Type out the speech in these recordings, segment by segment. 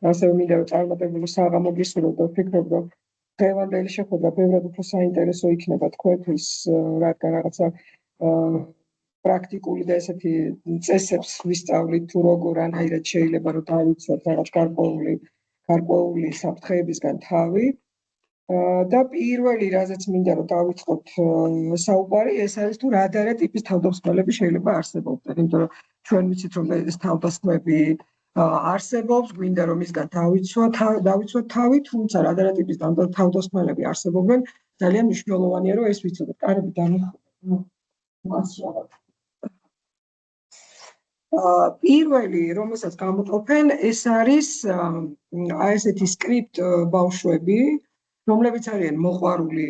ასევე მინდა რომ წარმატებული საღამო გისურვოთ და ვფიქრობ რომ დღევანდელი შეხვედრა ბევრად უფრო საინტერესო იქნება თქვენთვის, რადგან რაღაცა პრაქტიკული და ესეთი წესებს ვისწავლით თუ როგორანაირად შეიძლება რომ დავიცვათ რაღაც გარკვეული საფრთხეებისგან თავი. და პირველი რაზეც მინდა რომ დავიწყოთ საუბარი, ეს არის თუ რა ტიპის თავდასხმელები შეიძლება არსებობდეს, იმიტომ რომ ჩვენ ვიცით რომ ეს თავდასხმები არსებობს, გვინდა რომ მისგან დავიცვათ თავი, თუმცა რა ტიპის თავდასხმელები არსებობენ, ძალიან მნიშვნელოვანია რომ ეს ვიცოდეთ. კარები დამიხმარებით. პირველი, რომელსაც გამოყოფენ, ეს არის აი ესეთი script ბავშვები, რომლებიც არიან მოყვარული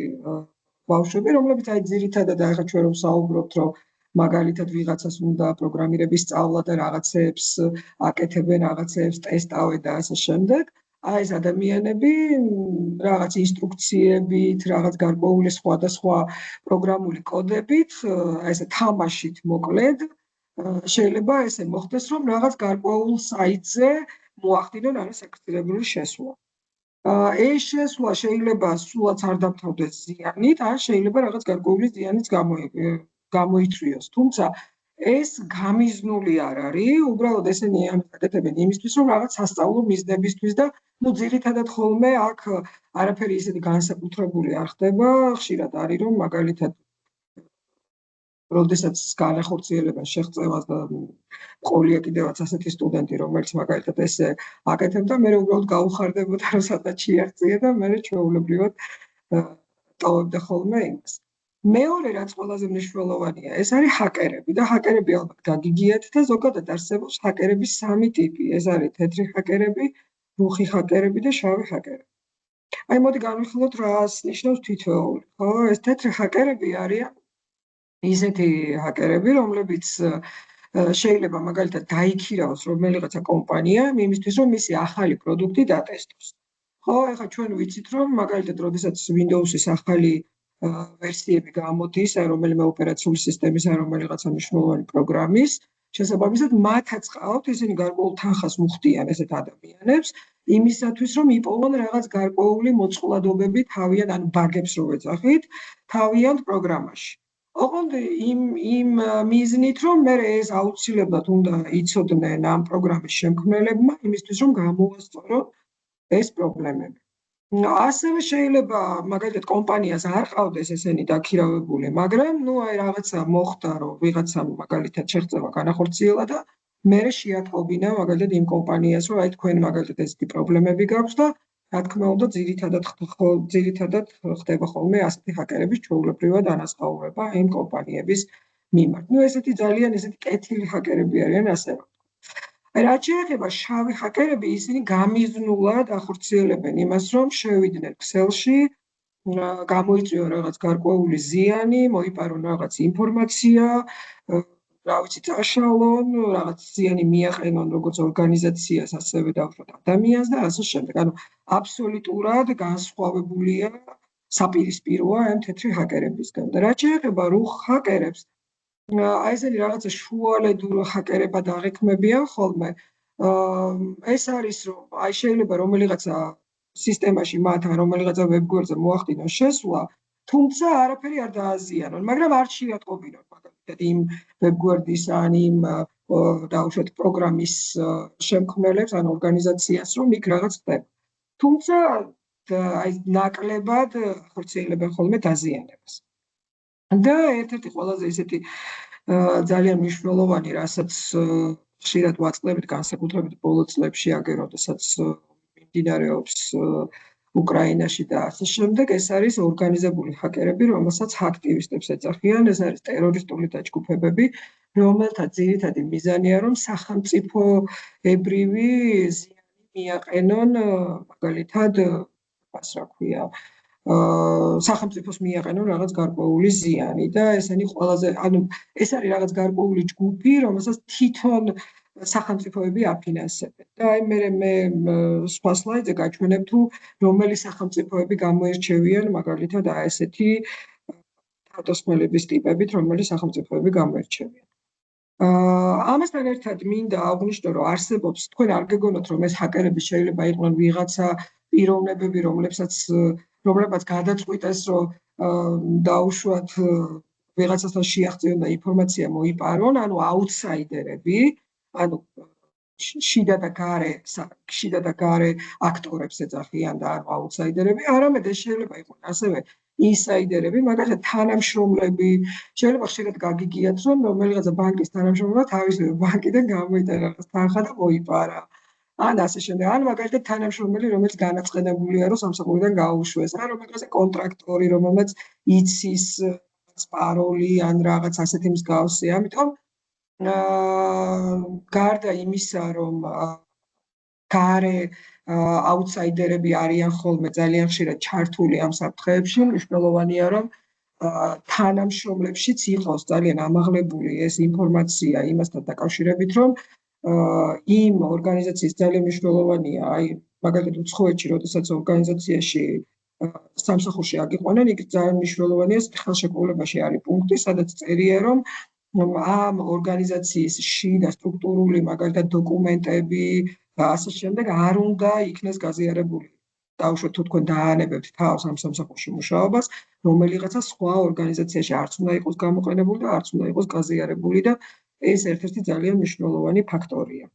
ბავშვები, რომლებიც აი ძირითადად ახლა ჩვენ რომ საუბრობთ, რომ მაგალითად ვიღაცას უნდა პროგრამირების სწავლა და რაღაცებს აკეთებენ, რაღაცებს ტესტავენ და ასე შემდეგ. აი ეს ადამიანები რაღაც ინსტრუქციებით, რაღაც გარკვეული სხვადასხვა პროგრამული კოდებით, აი ესე თამაშით მოკლედ შეიძლება ესე მოხდეს, რომ რაღაც გარკვეულ საიტზე მოახდინონ არასაკმაყოფილებელი შესვლა. ეს შესვლა შეიძლება სულაც არ დამთავრდეს ზიანით, ან შეიძლება რაღაც გარკვეული ზიანიც გამოიწვიოს. თუმცა ეს გამიზნული არ არის, უბრალოდ ესენი აკეთებენ იმისთვის, რომ რაღაც სასწავლო მიზნებისთვის და ძირითადად ხოლმე აქ არაფერი ისეთი განსაკუთრებული არ ხდება, ხშირად არის რომ მაგალითად როდესაც განახორციელებენ შეღწევას და ყოლია კიდევაც ასეთი სტუდენტი, რომელიც მაგალითად ესე აკეთებდა, მე უბრალოდ გაუხარდებოდა, რომ სადაც შეაღწია და მე ჩვეულებრივად ტოვებდა ხოლმე იმას. მეორე რაც ყველაზე მნიშვნელოვანია, ეს არის ჰაკერები და ჰაკერები ალბათ გაგიგიათ და ზოგადად არსებობს ჰაკერების სამი ტიპი. ეს არის თეთრი ჰაკერები, რუხი ჰაკერები და შავი ჰაკერები. აი მოდი განვიხილოთ რას ნიშნავს თითოეული. ხო, ეს თეთრი ჰაკერები არიან ისეთი ჰაკერები, რომლებიც შეიძლება მაგალითად დაიქირაოს რომელიღაცა კომპანია იმისთვის, რომ მისი ახალი პროდუქტი დატესტოს. ხო, ეხლა ჩვენ ვიცით, რომ მაგალითად, როდესაც Windows-ის ახალი ვერსიები გამოდის, აი რომელიმე ოპერაციული სისტემის, აი რომელიღაცა მნიშვნელოვანი პროგრამის, შესაბამისად მათაც ყავთ ისინი გარკვეულ თანხას უხდიან ესეთ ადამიანებს, იმისათვის, რომ იპოვონ რაღაც გარკვეული მოწყვლადობები თავიანთ ან ბაგებს რო ეძახით, თავიანთ პროგრამაში. ოღონდ იმ მიზნით, რომ მე ეს აუცილებლად უნდა იცოდნენ ამ პროგრამის შემქმნელებმა, იმისთვის, რომ გამოასწორონ ეს პრობლემები. ასევე შეიძლება მაგალითად კომპანიას არ ყავდეს ესენი დაქირავებული, მაგრამ აი რაღაცა მოხდა, რომ ვიღაცამ მაგალითად შეღწევა განახორციელა და მე შეატყობინა მაგალითად იმ კომპანიას, რომ აი თქვენ მაგალითად ესეთი პრობლემები გაქვს და რა თქმა უნდა ძირითადად ხდება ხოლმე ასეთი ჰაკერების ჩვეულებრივად ანაზღაურება იმ კომპანიების მიმართ. ესეთი ძალიან ესეთი კეთილი ჰაკერები არიან ასე რომ. აი რაც შეეხება შავი ჰაკერები, ისინი გამიზნულად ახორციელებენ იმას, რომ შევიდნენ ქსელში, გამოიწვიონ რაღაც გარკვეული ზიანი, მოიპარონ რაღაც ინფორმაცია, რა ვიცი, წაშალონ, რაღაც ზიანი მიაყენონ როგორც ორგანიზაციას, ასევე დაუშვათ ადამიანს და ასე შემდეგ. ანუ აბსოლუტურად განსხვავებულია საპირისპიროა ამ თეთრი ჰაკერებისგან. და რაც შეეხება რუხ ჰაკერებს, აი ესენი რაღაცა შუალედურ ჰაკერებად აღიქმებიან ხოლმე. ეს არის რომ აი შეიძლება რომელიღაცა სისტემაში მათ ან რომელიღაცა ვებგვერდზე მოახდინონ შესვლა, თუმცა არაფერი არ დააზიანონ, მაგრამ არ შეატყობინონ მაგალითად იმ ვებგვერდის ან იმ დაუშვათ პროგრამის შემქმნელებს ან ორგანიზაციას, რომ იქ რაღაც ხდება. თუმცა აი ნაკლებად ახორციელებენ ხოლმე დაზიანებას. და ერთ-ერთი ყველაზე ისეთი ძალიან მნიშვნელოვანი, რასაც ხშირად ვაწყდებით განსაკუთრებით ბოლო წლებში, აგერ როდესაც მიმდინარეობს უკრაინაში და ასე შემდეგ, ეს არის ორგანიზებული ჰაკერები, რომელსაც ჰაქტივისტებს ეძახიან, ეს არის ტერორისტული დაჯგუფებები, რომელთა ძირითადი მიზანია, რომ სახელმწიფოებრივი ზიანი მიაყენონ, მაგალითად, რა ქვია, სახელმწიფოს მიაყენონ რაღაც გარკვეული ზიანი და ესენი ყველაზე, ანუ ეს არის რაღაც გარკვეული ჯგუფი, რომელსაც თვითონ სახელმწიფოები აფინანსებენ. და აი მე სხვა სლაიდზე გაჩვენებ თუ რომელი სახელმწიფოები გამოირჩევიან მაგალითად აი ესეთი თავდასხმელების ტიპებით, რომელი სახელმწიფოები გამოირჩევიან. ამასთან ერთად მინდა აღვნიშნო, რომ არსებობს, თქვენ არ გეგონოთ, რომ ეს ჰაკერები შეიძლება იყვნენ ვიღაცა პიროვნებები, რომლებსაც გადაწყვიტეს, რომ დაუშვათ ვიღაცასთან შეაღწიონ და ინფორმაცია მოიპარონ, ანუ აუთსაიდერები, ანუ შიდა და გარე აქტორებს ეძახიან და ანუ აუთსაიდერები, არამედ ეს შეიძლება იყოს ასევე ინსაიდერები, მაგალითად თანამშრომლები, შეიძლება ხშირად გაგიგიათ, რომ რომელიღაცა ბანკის თანამშრომლმა თავისი ბანკიდან გამოიტანა რაღაც თანხა და მოიპარა. ან ასე შემდეგ, ან მაგალითად თანამშრომელი, რომელიც განაცხადებულია, რომ სამსახურიდან გაუშვეს, ან რომელიღაცა კონტრაქტორი, რომელმაც იცის პაროლი ან რაღაც ასეთი მსგავსი. ამიტომ გარდა იმისა, რომ გარე აუთსაიდერები არიან ხოლმე ძალიან ხშირად ჩართული ამ საფრთხეებში, მნიშვნელოვანია, რომ თანამშრომლებშიც იყოს ძალიან ამაღლებული ეს ინფორმაცია იმასთან დაკავშირებით, რომ იმ ორგანიზაციის ძალიან მნიშვნელოვანია, აი მაგალითად უცხოეთში, როდესაც ორგანიზაციაში სამსახურში აგიყვანენ, იქ ძალიან მნიშვნელოვანია ხელშეკრულებაში არის პუნქტი, სადაც წერია, რომ ამ ორგანიზაციის შიდა სტრუქტურული მაგალითად დოკუმენტები და ასე შემდეგ არ უნდა იქნეს გაზიარებული. დაუშვათ თუ თქვენ დაანებებთ თავს ამ სამსახურში მუშაობას, რომელიღაცა სხვა ორგანიზაციაში არც უნდა იყოს გამოყენებული და არც უნდა იყოს გაზიარებული და ეს ერთ-ერთი ძალიან მნიშვნელოვანი ფაქტორია.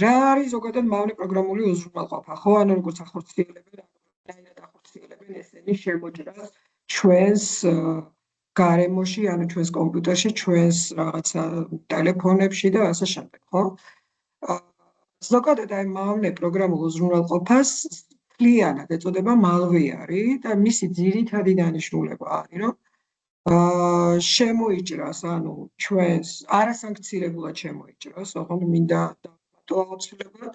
რა არის ზოგადად მავნე პროგრამული უზრუნველყოფა, ხო? ანუ როგორც ახორციელებენ ესენი შემოჭრას ჩვენს გარემოში, ანუ ჩვენს კომპიუტერში, ჩვენს რაღაცა ტელეფონებში და ასე შემდეგ, ხო? ზოგადად აი მავნე პროგრამულ უზრუნველყოფას მთლიანად ეწოდება malware და მისი ძირითადი დანიშნულება არის, რომ შემოიჭრას, ანუ ჩვენს არასანქცირებულად შემოიჭრას, ოღონდ მინდა დავამატო აუცილებლად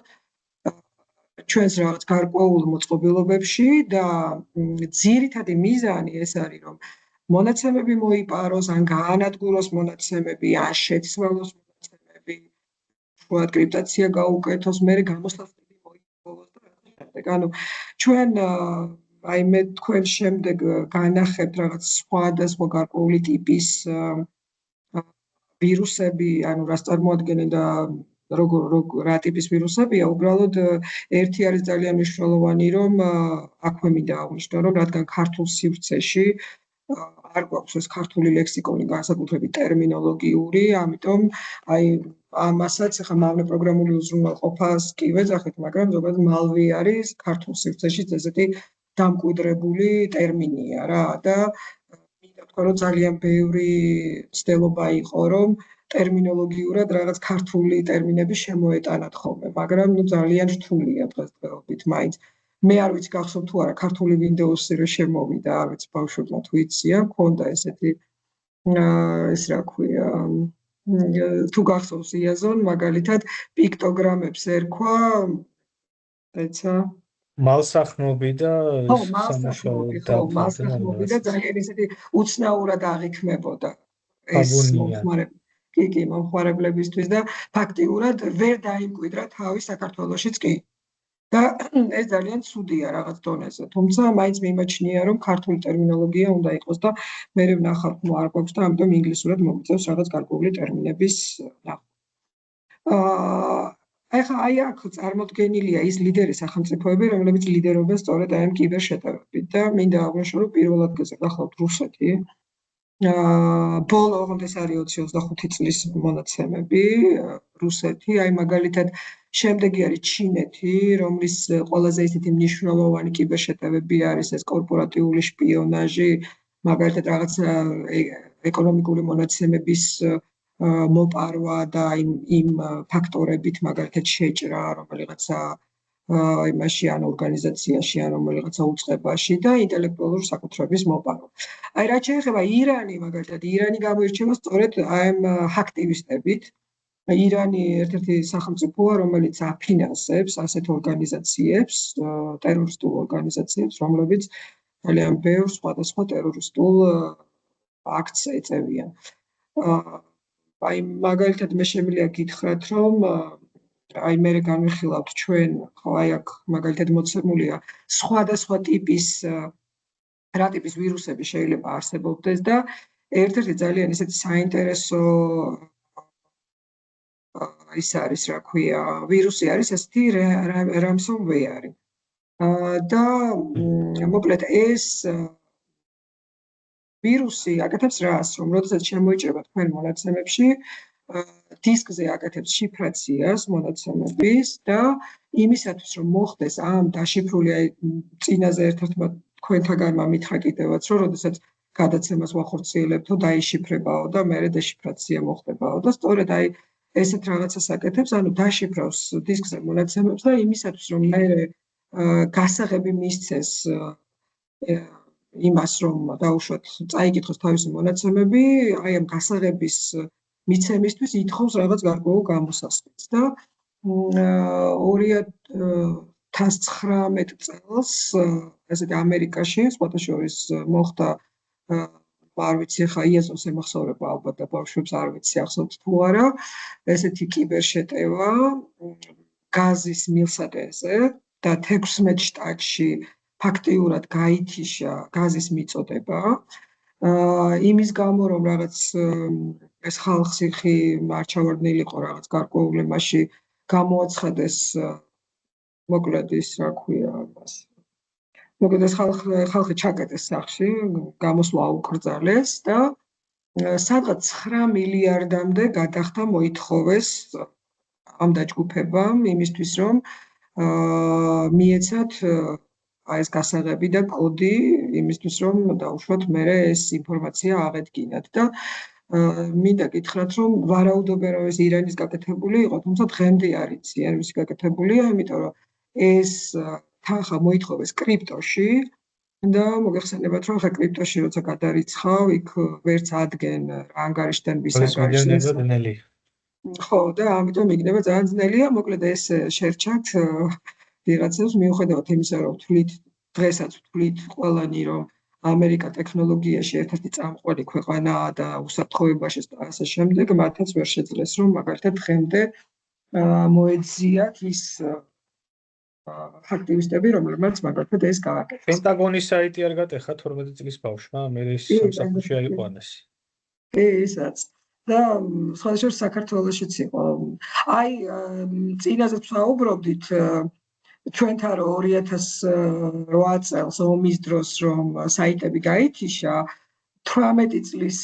ჩვენს რაღაც გარკვეულ მოწყობილობებში და ძირითადი მიზანი ეს არის, რომ მონაცემები მოიპაროს, ან გაანადგუროს მონაცემები, ან შეცვალოს მონაცემები, შუად კრიპტაცია გაუკეთოს, მერე გამოსასყიდი მოიპოვოს და ასე შემდეგ. ანუ ჩვენ აი მე თქვენ შემდეგ განახებთ რაღაც სხვადასხვა გარკვეული ტიპის ვირუსები, ანუ რას წარმოადგენენ და რა ტიპის ვირუსებია, უბრალოდ ერთი არის ძალიან მნიშვნელოვანი, რომ აქვე მინდა აღვნიშნო, რომ რადგან ქართულ სივრცეში არ გვაქვს ეს ქართული ლექსიკონი განსაკუთრებით ტერმინოლოგიური, ამიტომ აი ამასაც ახლა მავნე პროგრამული უზრუნველყოფას კი ვეძახით, მაგრამ ზოგადად malware არის ქართულ სივრცეში ესეთი დამკვიდრებული ტერმინია რა და მინდა ვთქვა, რომ ძალიან ბევრი ცდელობა იყო, რომ ტერმინოლოგიურად რაღაც ქართული ტერმინები შემოეტანათ ხოლმე, მაგრამ ძალიან რთულია დღესდღეობით მაინც. მე არ ვიცი გახსოვთ თუ არა ქართული Windows-ი რო შემოვიდა, არ ვიცი ბავშვებმა თუ იცია, მქონდა ესეთი ეს რა ქვია, თუ გახსოვს იაზონ, მაგალითად პიქტოგრამებს ერქვა, ეცა მალსახნობი და სამუშაო და ძალიან ისეთი უცნაურად აღიქმებოდა ეს მომხმარებლებისთვის და ფაქტიურად ვერ დაიმკვიდრა თავი საქართველოშიც კი. და ეს ძალიან ცუდია რაღაც დონეზე. თუმცა მაინც მიმაჩნია, რომ ქართული ტერმინოლოგია უნდა იყოს და მე ვნახავ, რომ არ გვაქვს და ამიტომ ინგლისურად მომიწევს რაღაც გარკვეული ტერმინების ნახვა. ახლა აი აქ წარმოდგენილია ის ლიდერი სახელმწიფოები, რომლებიც ლიდერობენ სწორედ აი ამ კიბერ შეტევებით და მინდა აღვნიშნო, რომ პირველ ადგილზე გახლავთ რუსეთი. ბოლო ოღონდ ეს არის 20-25 წლის მონაცემები, რუსეთი, აი მაგალითად შემდეგი არის ჩინეთი, რომლის ყველაზე ისეთი მნიშვნელოვანი კიბერშეტევები არის ეს კორპორატიული შპიონაჟი, მაგალითად რაღაც ეკონომიკური მონაცემების მოპარვა და იმ ფაქტორებით მაგალითად შეჭრა რომელიღაცა იმაში ან ორგანიზაციაში ან რომელიღაცა უწყებაში და ინტელექტუალური საკუთრების მოპარვა. აი რაც შეეხება ირანი, მაგალითად ირანი გამოირჩევა სწორედ ამ აქტივისტებით. ირანი ერთ-ერთი სახელმწიფოა, რომელიც აფინანსებს ასეთ ორგანიზაციებს, ტერორისტულ ორგანიზაციებს, რომლებიც ძალიან ბევრ სხვადასხვა ტერორისტულ აქტს ეწევიან. აი მაგალითად მე შემიძლია გითხრათ, რომ აი მე განვიხილავთ ჩვენ, ხო აი აქ მაგალითად მოცემულია სხვადასხვა ტიპის რა ტიპის ვირუსები შეიძლება არსებობდეს და ერთ-ერთი ძალიან ისეთი საინტერესო ის არის, რა ქვია, ვირუსი არის ესეთი ransomware-ი. და მოკლედ ეს ვირუსი აკეთებს რას, რომ როდესაც შემოიჭრება თქვენ მონაცემებში, დისკზე აკეთებს შიფრაციას მონაცემების და იმისათვის, რომ მოხდეს ამ დაშიფრული, აი წინაზე ერთ-ერთმა თქვენთაგანმა მითხრა კიდევაც, რომ როდესაც გადაცემას ვახორციელებთ, დაიშიფრებაო და მერე დეშიფრაცია მოხდებაო და სწორედ აი ესეთ რაღაცას აკეთებს, ანუ დაშიფრავს დისკზე მონაცემებს და იმისათვის, რომ მერე გასაღები მისცეს იმას, რომ დაუშვათ წაიკითხოს თავისი მონაცემები, აი ამ გასაღების მიცემისთვის ითხოვს რაღაც გარკვეულ გამოსასყიდს და 2019 წელს ესეთი ამერიკაში სხვათა შორის მოხდა არ ვიცი ხა იეზოს ემახსოვრება ალბათ და ბავშვებს არ ვიცი ახსოვთ თუ არა ესეთი კიბერშეტევა გაზის მილსადენზე და 16 შტატში ფაქტიურად გაითიშა გაზის მიწოდება იმის გამო რომ რაღაც ეს ხალხი მარჩავარდნილი იყო რაღაც გარკვეულ იმაში გამოაცხადეს მოკლედ ის რა ქვია მას მოკლედ ეს ხალხი ჩაკეტეს სახში გამოსვლა აუკრძალეს და სადღაც 9 მილიარდამდე გადახდა მოითხოვეს ამ დაჯგუფებამ იმისთვის რომ მიეცათ აი ეს გასაღები და კოდი იმისთვის რომ დაუშვათ მერე ეს ინფორმაცია აღედგინათ და მინდა გითხრათ რომ ვარაუდობენ რომ ეს ირანის გაკეთებული იყო თუმცა დღემდე არ იციან ვისი გაკეთებულია იმიტომ რომ ეს თანხა მოითხოვეს კრიპტოში და მოგეხსენებათ რომ ხა კრიპტოში როცა გადარიცხავ იქ ვერც ადგენ რა ანგარიშთან ვის ანგარიშთან ხო და ამიტომ იქნება ძალიან ძნელია მოკლედ ეს შერჩათ ვიღაცებს მიუხედავად იმისა რომ თვლით დღესაც თვლით ყველანი რომ ამერიკა ტექნოლოგიაში ერთ-ერთი წამყვანი ქვეყანაა და უსაფრთხოებაში და ასე შემდეგ მათაც ვერ შეძლეს რომ მაგალითად დღემდე მოეძიათ ის აქტივისტები რომლებმაც მაგალითად ეს გააკეთეს. პენტაგონის საიტი არ გატეხა 12 წლის ბავშვმა მე ის სამსახურში აიყვანეს. ისაც და სხვადასხვა საქართველოშიც იყო. აი წინაზე ვსაუბრობდით ჩვენთან 2008 წელს ომის დროს რომ საიტები გაითიშა 18 წლის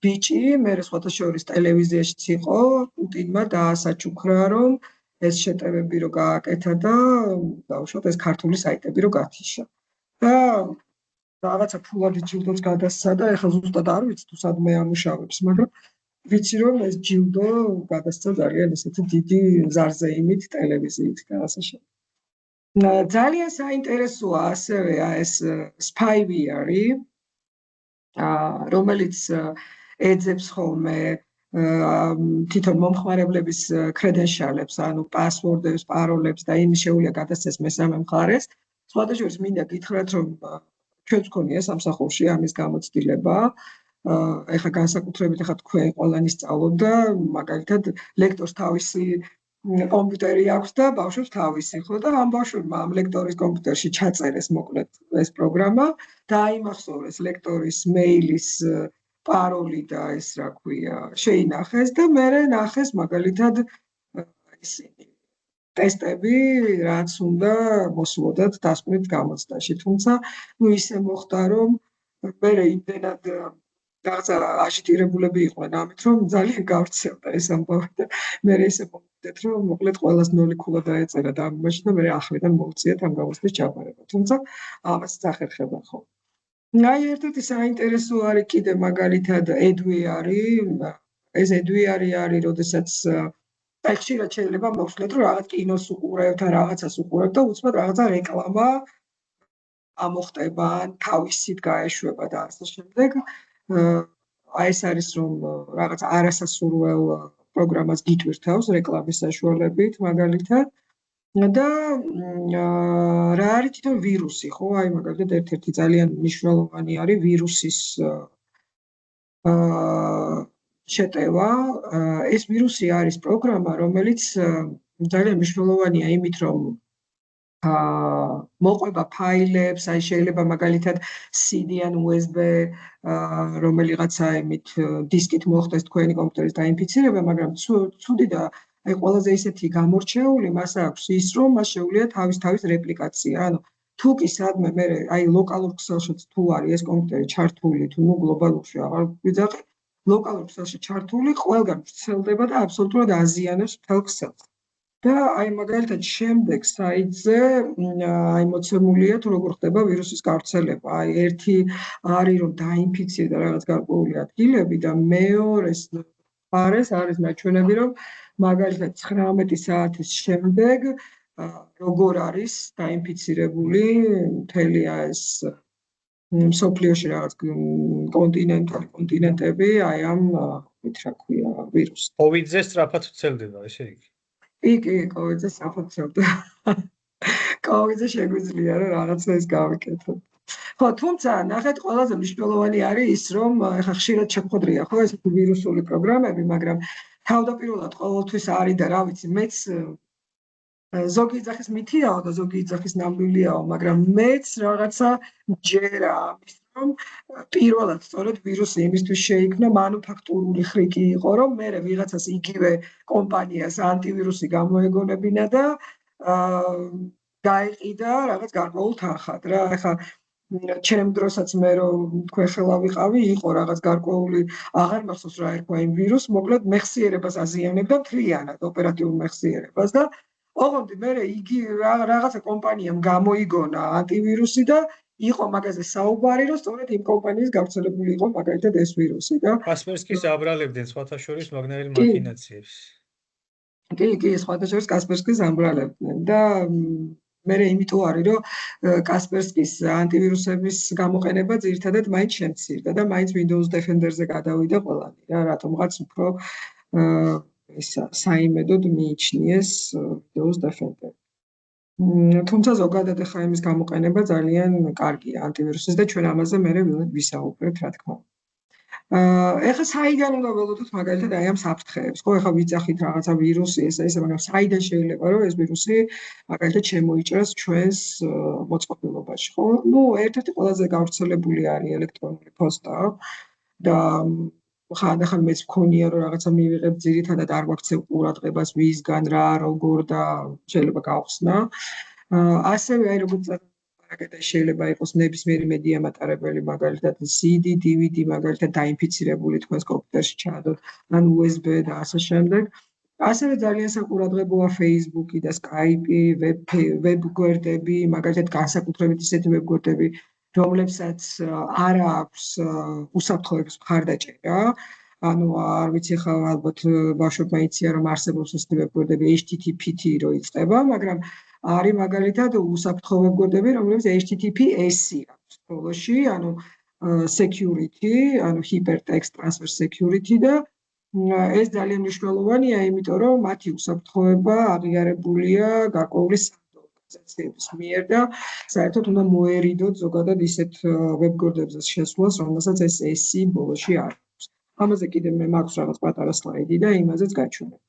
ბიჭი მე სხვათა შორის ტელევიზიაშიც იყო პუტინმა დაასაჩუქრა რომ ეს შეტევები რო გააკეთა და დაუშვათ ეს ქართული საიტები რო გათიშა და რაღაცა ფულადი ჯილდოც გადასცა და ეხლა ზუსტად არ ვიცი თუ სადმე ამუშავებს მაგრამ ვიცი რომ ეს ჯილდო გადასცა ძალიან ესეთი დიდი ზარზეიმით ტელევიზიით და ასე შემდეგ ძალიან საინტერესოა ასევე ეს spyware-ი რომელიც ეძებს ხოლმე თვითონ მომხმარებლების კრედენშალებს, ანუ პასვორდებს, პაროლებს და იმის შეუძლია გადასცეს მესამე მხარეს. სხვათა შორის მინდა გითხრათ, რომ ჩვენც გქონია სამსახურში ამის გამოცდილება. ეხლა განსაკუთრებით ეხლა თქვენ ყველანი სწავლობ და მაგალითად ლექტორს თავისი კომპიუტერი აქვს და ბავშვებს თავისი, ხო და ამ ბავშვებმა ამ ლექტორის კომპიუტერში ჩაწერეს მოკლედ ეს პროგრამა და აიმახსოვრეს ლექტორის მეილის პაროლი და ეს რა ქვია შეინახეს და მერე ნახეს მაგალითად ისინი ტესტები რაც უნდა მოსულოდათ დასკვნით გამოცდაში თუმცა ნუ ისე მოხდა რომ მერე იმდენად რაღაცა აშიტირებულები იყვნენ ამით რომ ძალიან გავრცელდა ეს ამბავი და მერე ისე მომდეთ რომ მოკლედ ყველას ნოლი ქულა დაეწერა და ამაში და მერე ახლიდან მოუწიათ ამ გამოცდის ჩაბარება თუმცა ამას წახერხება ხო აი ერთ-ერთი საინტერესო არის კიდე მაგალითად EdWare-ი ეს EdWare-ი არის როდესაც აი ხშირად შეიძლება მოხსნათ რომ რაღაც კინოს უყურებთ ან რაღაცას უყურებთ და უცბად რაღაცა რეკლამა ამოხტება ან თავისით გაეშვება და ასე შემდეგ აი ეს არის რომ რაღაც არასასურველ პროგრამას გიტვირთავს რეკლამის საშუალებით მაგალითად და რა არის თვითონ ვირუსი ხო აი მაგალითად ერთ-ერთი ძალიან მნიშვნელოვანი არის ვირუსის შეტევა ეს ვირუსი არის პროგრამა რომელიც ძალიან მნიშვნელოვანია იმით რომ მოყვება ფაილებს, აი შეიძლება მაგალითად CD ან USB რომელიღაცა იმით დისკით მოხდეს თქვენი კომპიუტერის დაინფიცირება, მაგრამ ცუდი და აი ყველაზე ისეთი გამორჩეული მას აქვს ის, რომ მას შეუძლია თავის რეპლიკაცია. ანუ თუ კი სადმე მე აი ლოკალურ ქსელშიც თუ არის ეს კომპიუტერი ჩართული, თუ ნუ გლობალურში აღარ ვიძახი, ლოკალურ ქსელში ჩართული ყველგან ვრცელდება და აბსოლუტურად აზიანებს მთელ ქსელს. და აი მაგალითად შემდეგ საიტზე აი მოცემულია თუ როგორ ხდება ვირუსის გავრცელება. აი ერთი არის რომ დაინფიცირდა რაღაც გარკვეული ადგილები და მეორეს არის ნაჩვენები რომ მაგალითად 19 საათის შემდეგ როგორ არის დაინფიცირებული მთელი ეს მსოფლიოში რაღაც კონტინენტები აი ამ რა ქვია ვირუსით. COVID-ზე სწრაფად ვრცელდება, ესე იგი. კი, COVID-ზე სწრაფად ვრცელდება. COVID-ზე შეგვიძლია რომ რაღაცა ის გავიკეთოთ. ხო, თუმცა ნახეთ ყველაზე მნიშვნელოვანი არის ის რომ ეხლა ხშირად შეხვედრია ხო ესეთი ვირუსული პროგრამები, მაგრამ თავდაპირველად ყოველთვის არის და რა ვიცი, მეც ზოგი იძახის მითიაო და ზოგი იძახის ნამდვილიაო, მაგრამ მეც რაღაცა ჯერა ამის რომ პირველად სწორედ ვირუსი იმისთვის შეიქმნა მანუფაქტურული ხრიკი იყო, რომ მე ვიღაცას იგივე კომპანიას ანტივირუსი გამოეგონებინა და გაიყიდა რაღაც გარკვეულ თანხად რა. ეხლა ჩემ დროსაც მე რომ თქვენ ხელა ვიყავი, იყო რაღაც გარკვეული აღარ მახსოვს რა ერქვა იმ ვირუსს, მოკლედ მეხსიერებას აზიანებდა მთლიანად ოპერატიულ მეხსიერებას და ოღონდ მე იგი რაღაცა კომპანიამ გამოიგონა ანტივირუსი და იყო მაგაზე საუბარი, რომ სწორედ იმ კომპანიის გავრცელებული იყო მაგალითად ეს ვირუსი და კასპერსკის აბრალებდნენ სხვათა შორის მაგნაირი მაქინაციებს. კი, სხვათა შორის კასპერსკის ამბრალებდნენ და მე იმიტომ არის რომ კასპერსკის ანტივირუსების გამოყენება ძირითადად მაინც შემცირდა და მაინც Windows Defender-ზე გადავიდა ყველანი რა, რატომღაც უფრო საიმედოდ მიიჩნიეს Windows Defender. თუმცა ზოგადად ახლა იმის გამოყენება ძალიან კარგია ანტივირუსის და ჩვენ ამაზე მე ვისაუბრებთ რა თქმა უნდა. ეხლა საიდან უნდა ველოდოთ მაგალითად აი ამ საფრთხეებს, ხო ეხლა ვიძახით რაღაცა ვირუსი ესე, მაგრამ საიდან შეიძლება რომ ეს ვირუსი მაგალითად შემოიჭრას ჩვენს მოწყობილობაში, ხო? ნუ ერთ-ერთი ყველაზე გავრცელებული არის ელექტრონული პოსტა და ხანდახან მეც მქონია რომ რაღაცა მივიღებ ძირითადად არ გვაქცევ ყურადღებას ვისგან რა როგორ და შეიძლება გავხსნა. ასევე აი როგორც მაგალითად შეიძლება იყოს ნებისმიერი მედია მატარებელი, მაგალითად CD, DVD, მაგალითად დაინფიცირებული თქვენს კომპიუტერში ჩაადოთ, ან USB და ასე შემდეგ. ასევე ძალიან საყურადღებოა Facebook-ი და Skype-ი, ვებგვერდები, მაგალითად განსაკუთრებით ისეთი ვებგვერდები, რომლებსაც არ აქვს უსაფრთხოების მხარდაჭერა. ანუ არ ვიცი ხა ალბათ ბავშვებმა იციან რომ არსებობს ესეთი ვებგვერდები HTTP-ით რო იწყება, მაგრამ არის მაგალითად უსაფრთხო ვებგვერდები, რომლებიც HTTPS-ი აქვს ბოლოში, ანუ security, ანუ hypertext transfer security და ეს ძალიან მნიშვნელოვანია, იმიტომ რომ მათი უსაფრთხოება აღიარებულია გარკვეული ორგანიზაციების მიერ და საერთოდ უნდა მოერიდოთ ზოგადად ისეთ ვებგვერდებზე შესვლას, რომელსაც ეს S-ი ბოლოში არ აქვს. ამაზე კიდევ მე მაქვს რაღაც პატარა სლაიდი და იმაზეც გაჩვენებ.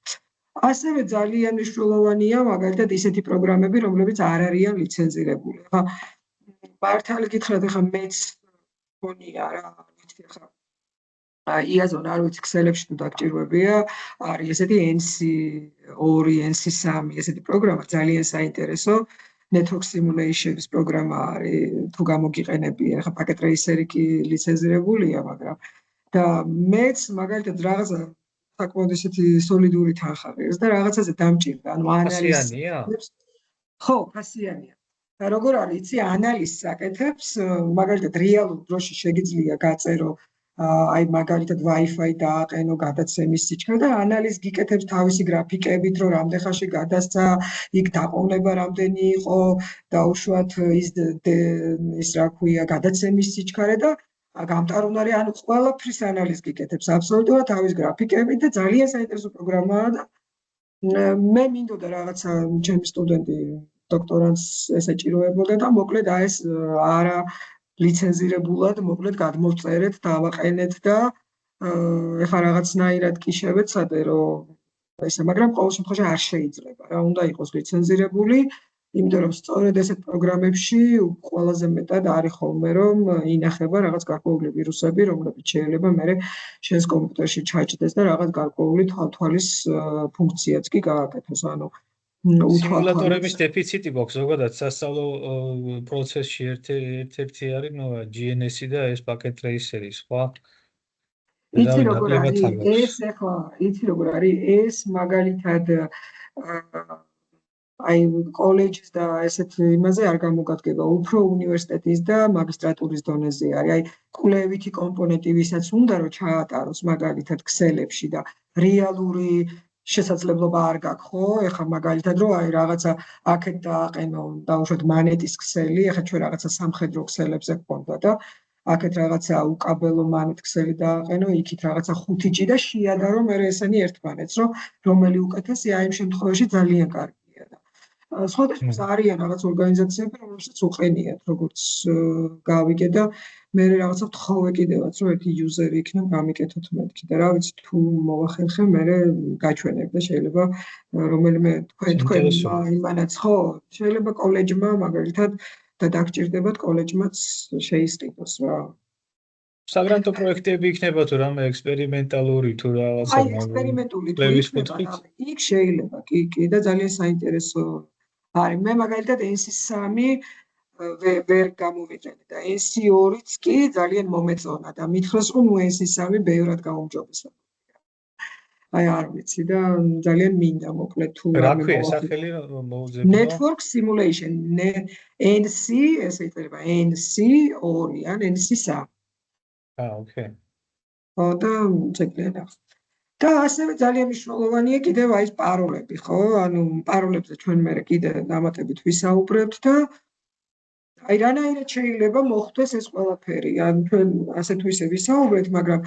ასევე ძალიან მნიშვნელოვანია მაგალითად ისეთი პროგრამები, რომლებიც არ არიან ლიცენზირებული. ხა მართალი გითხრათ, ხა მეც მქონია რა, ვიცი ხა იაზონ არ ვიცი ქსელებში თუ დაგჭირვებია, არის ესეთი NC2, NC3 ესეთი პროგრამა ძალიან საინტერესო network simulation-ის პროგრამა არის, თუ გამოგიყენებია, ხა packet tracer-ი კი ლიცენზირებულია, მაგრამ და მეც მაგალითად რაღაცა საკმაოდ ისეთი სოლიდური თანხა ღირს და რაღაცაზე დამჭირდა, ანუ ანალიზს. ხო, ფასიანია. და როგორ არის, იცი, ანალიზს აკეთებს, მაგალითად რეალურ დროში შეგიძლია გაწერო აი მაგალითად Wi-Fi დააყენო გადაცემის სიჩქარე და ანალიზს გიკეთებს თავისი გრაფიკებით, რომ რამდენ ხანში გადასცა, იქ დაყოვნება რამდენი იყო, დაუშვათ ის რა ქვია, გადაცემის სიჩქარე და გამტარუნარი, ანუ ყველაფრის ანალიზს გიკეთებს აბსოლუტურად თავის გრაფიკებით და ძალიან საინტერესო პროგრამაა და მე მინდოდა რაღაცა ჩემი სტუდენტი დოქტორანტს ესაჭიროებოდა და მოკლედ აი ეს არა ლიცენზირებულად მოკლედ გადმოვწერეთ, დავაყენეთ და ეხლა რაღაცნაირად კი შევეცადე, რომ ესე, მაგრამ ყოველ შემთხვევაში არ შეიძლება რა, უნდა იყოს ლიცენზირებული იმიტომ რომ სწორედ ესეთ პროგრამებში ყველაზე მეტად არის ხოლმე რომ ინახება რაღაც გარკვეული ვირუსები, რომლებიც შეიძლება მე შენს კომპიუტერში ჩაჭდეს და რაღაც გარკვეული თვალთვალის ფუნქციაც კი გააკეთოს. ანუ სიმულატორების დეფიციტი გვაქვს ზოგადად სასწავლო პროცესში ერთ-ერთი არის GNS-ი და ეს packet tracer-ი, სხვა იცი როგორ არის ეს ახლა იცი როგორ არის ეს მაგალითად აი კოლეჯის და ესეთ იმაზე არ გამოგადგება, უფრო უნივერსიტეტის და მაგისტრატურის დონეზე არის. აი კვლევითი კომპონენტი ვისაც უნდა რომ ჩაატაროს მაგალითად ქსელებში და რეალური შესაძლებლობა არ გაქვს, ხო? ეხლა მაგალითად რომ აი რაღაცა აქეთ დააყენო დაუშვათ მანეტის ქსელი, ეხლა ჩვენ რაღაცა სამხედრო ქსელებზე გვქონდა და აქეთ რაღაცა უკაბელო მანეტ ქსელი დააყენო, იქით რაღაცა 5G და შეადარო მე ესენი ერთმანეთს, რომ რომელი უკეთესია, აი იმ შემთხვევაში ძალიან კარგი. სხვადასხვა არიან რაღაც ორგანიზაციები, რომლებსაც უყენიათ, როგორც გავიგე და მე რაღაცა ვთხოვე კიდევაც, რომ ერთი იუზერი იქნება გამიკეთოთ მეთქი და რა ვიცი თუ მოვახერხე, მე გაჩვენებ და შეიძლება რომელიმე თქვენ იმანაც ხო, შეიძლება კოლეჯმა მაგალითად და დაგჭირდებათ კოლეჯმაც შეისყიდოს რა. საგრანტო პროექტები იქნება თუ რამე ექსპერიმენტალური თუ რაღაცა აი ექსპერიმენტული თუ იქნება, იქ შეიძლება კი და ძალიან საინტერესო არის. მე მაგალითად NC3 ვერ გამოვიყენე და NC2-ც კი ძალიან მომეწონა და მითხრას რომ NC3 ბევრად გაუმჯობესებია. აი არ ვიცი და ძალიან მინდა მოკლედ თუ რა ქვია სახელი მოუძებნა Network Simulation NC ესე იწერება NC2 ან NC3. ოკეი. და ძეგლია და ასევე ძალიან მნიშვნელოვანია კიდევ აი ეს პაროლები, ხო? ანუ პაროლებზე ჩვენ მე კიდე დამატებით ვისაუბრებთ და აი რანაირად შეიძლება მოხდეს ეს ყველაფერი. ან ჩვენ ასე თუ ისე ვისაუბრეთ, მაგრამ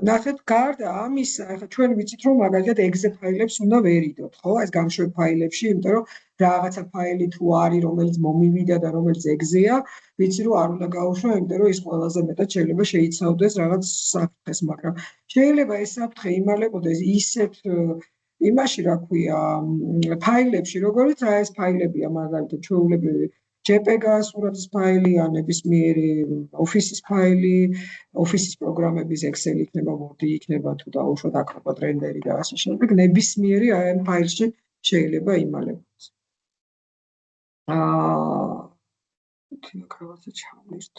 ნახეთ გარდა ამისა, ახლა ჩვენ ვიცით რომ მაგალითად exe ფაილებს უნდა ვერიდოთ, ხო? ეს გამშვებ ფაილებში, იმიტომ რომ რაღაცა ფაილი თუ არის, რომელიც მომივიდა და რომელიც exe-ია, ვიცი რომ არ უნდა გაუშვა, იმიტომ რომ ის ყველაზე მეტად შეიძლება შეიცავდეს რაღაც საფრთხეს, მაგრამ შეიძლება ეს საფრთხე იმალებოდეს ისეთ იმაში, რა ქვია, ფაილებში, როგორც ეს ფაილებია მაგალითად ჩვეულებრივი JPEG-ა სურათის ფაილი, ან ნებისმიერი Office-ის ფაილი, Office-ის პროგრამების Excel იქნება, Word-ი იქნება, თუ დაუშვათ Acrobat Render-ი და ასე შემდეგ, ნებისმიერი აი ამ ფაილში შეიძლება იმალებოდეს. თინაკრავაცა ჩავირთ.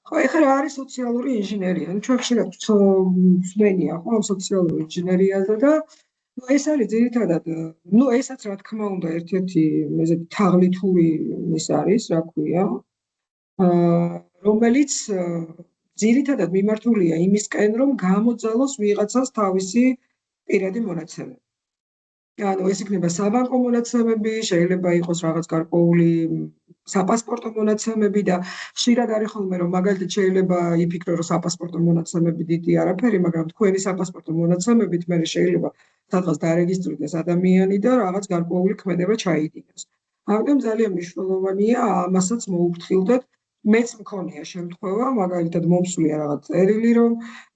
ხო, ეხლა რა არის სოციალური ინჟინერია? ანუ ჩვენ ხშირად ვწმენია, ხო, სოციალური ინჟინერიაზე და ეს არის ძირითადად, ესაც რა თქმა უნდა ერთ-ერთი მეზეთი თაღლითური ის არის, რა ქვია, რომელიც ძირითადად მიმართულია იმისკენ, რომ გამოძალოს ვიღაცას თავისი პირადი მონაცემები. ანუ ეს იქნება საბანკო მონაცემები, შეიძლება იყოს რაღაც გარკვეული საპასპორტო მონაცემები და ხშირად არის ხოლმე რომ მაგალითად შეიძლება იფიქრო რომ საპასპორტო მონაცემები დიდი არაფერი, მაგრამ თქვენი საპასპორტო მონაცემებით მე შეიძლება სადღაც დარეგისტრირდეს ადამიანი და რაღაც გარკვეული ქმედება ჩაიდინოს. ამიტომ ძალიან მნიშვნელოვანია ამასაც მოუფრთხილდეთ. მეც მქონია შემთხვევა, მაგალითად მომსვლია რაღაც წერილი, რომ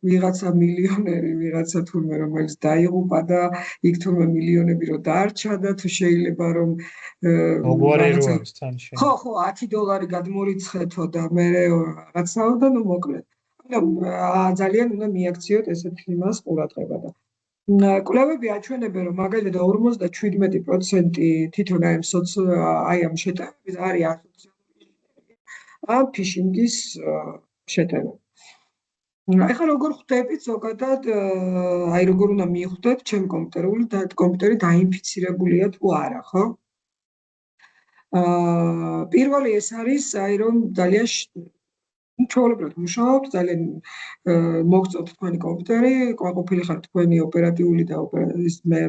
ვიღაცა მილიონერი, ვიღაცა თურმე რომელიც დაიღუპა და იქ თურმე მილიონები რო დარჩა და თუ შეიძლება რომ ხო, $10 გადმორიცხეთო და მე რაღაცაო და ნუ მოკლედ. ძალიან უნდა მიაქციოთ ესეთ იმას ყურადღება და კვლევები აჩვენებენ, რომ მაგალითად 57% თვითონ აი ამ შეტევების არის ასოციალური ამ ფიშინგის შეტევა. ეხლა როგორ ხვდებით ზოგადად, აი როგორ უნდა მივხვდეთ ჩემ კომპიუტერი დაინფიცირებულია თუ არა, ხო? პირველი ეს არის, აი რომ ძალიან ჩვეულებრივად მუშაობთ, ძალიან მოგწონთ თქვენი კომპიუტერი, ყოფილი ხართ თქვენი ოპერატიული და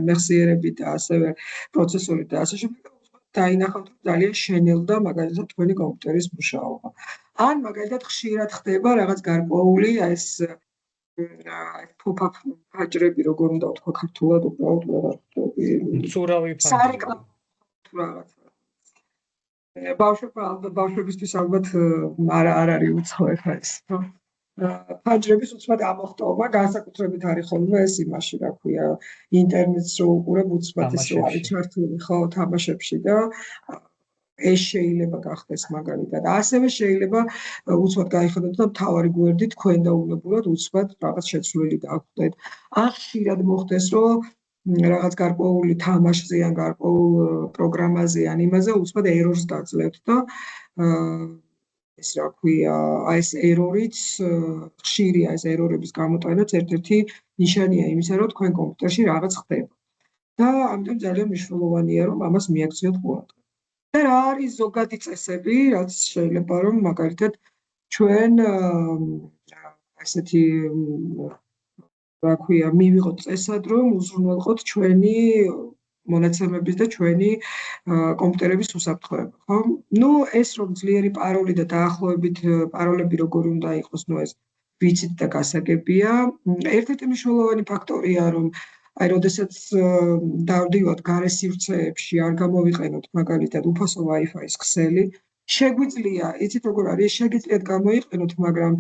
მეხსიერები და ასევე პროცესორი და ასე შემდეგ. დაინახავთ რომ ძალიან შენელდა მაგალითად თქვენი კომპიუტერის მუშაობა. ან მაგალითად ხშირად ხდება რაღაც გარკვეული ეს pop-up ფაჯრები, როგორ უნდა ვთქვა ქართულად, უბრალოდ მცურავი ფაჯრი. თუ რაღაცა. ბავშვებისთვის ალბათ არ არის უცხო ახლა ეს. ფანჯრების უცბად ამოხტობა განსაკუთრებით არის ხოლმე ეს იმაში, რა ქვია, ინტერნეტს რო უყურებ უცბად ეს რო არის ჩართული ხო თამაშებში და ეს შეიძლება გახდეს მაგალითად. ასევე შეიძლება უცბად გაიხედოთ და მთავარი გვერდი თქვენ დაუნებურად უცბად რაღაც შეცვლილი გახვდეთ. ან ხშირად მოხდეს, რომ რაღაც გარკვეული თამაშზე ან გარკვეულ პროგრამაზე ან იმაზე უცბად ერორს გაძლევთ და ეს რა ქვია, აი ეს ერორიც ხშირია ეს ერორების გამოტანაც ერთ-ერთი ნიშანია იმისა, რომ თქვენ კომპიუტერში რაღაც ხდება. და ამიტომ ძალიან მნიშვნელოვანია, რომ ამას მიაქციოთ ყურადღება. და რა არის ზოგადი წესები, რაც შეიძლება რომ მაგალითად ჩვენ ასეთი რა ქვია, მივიღოთ წესად, რომ უზრუნველყოთ ჩვენი მონაცემების და ჩვენი კომპიუტერების უსაფრთხოება, ხო? ნუ ეს რომ ძლიერი პაროლი და დაახლოებით პაროლები როგორი უნდა იყოს, ნუ ეს ვიცით და გასაგებია. ერთ-ერთი მნიშვნელოვანი ფაქტორია, რომ აი, როდესაც დავდივართ გარე სივრცეებში, არ გამოვიყენოთ მაგალითად უფასო Wi-Fi-ის ქსელი. შეგვიძლია, იცით როგორ არის, შეგიძლიათ გამოიყენოთ, მაგრამ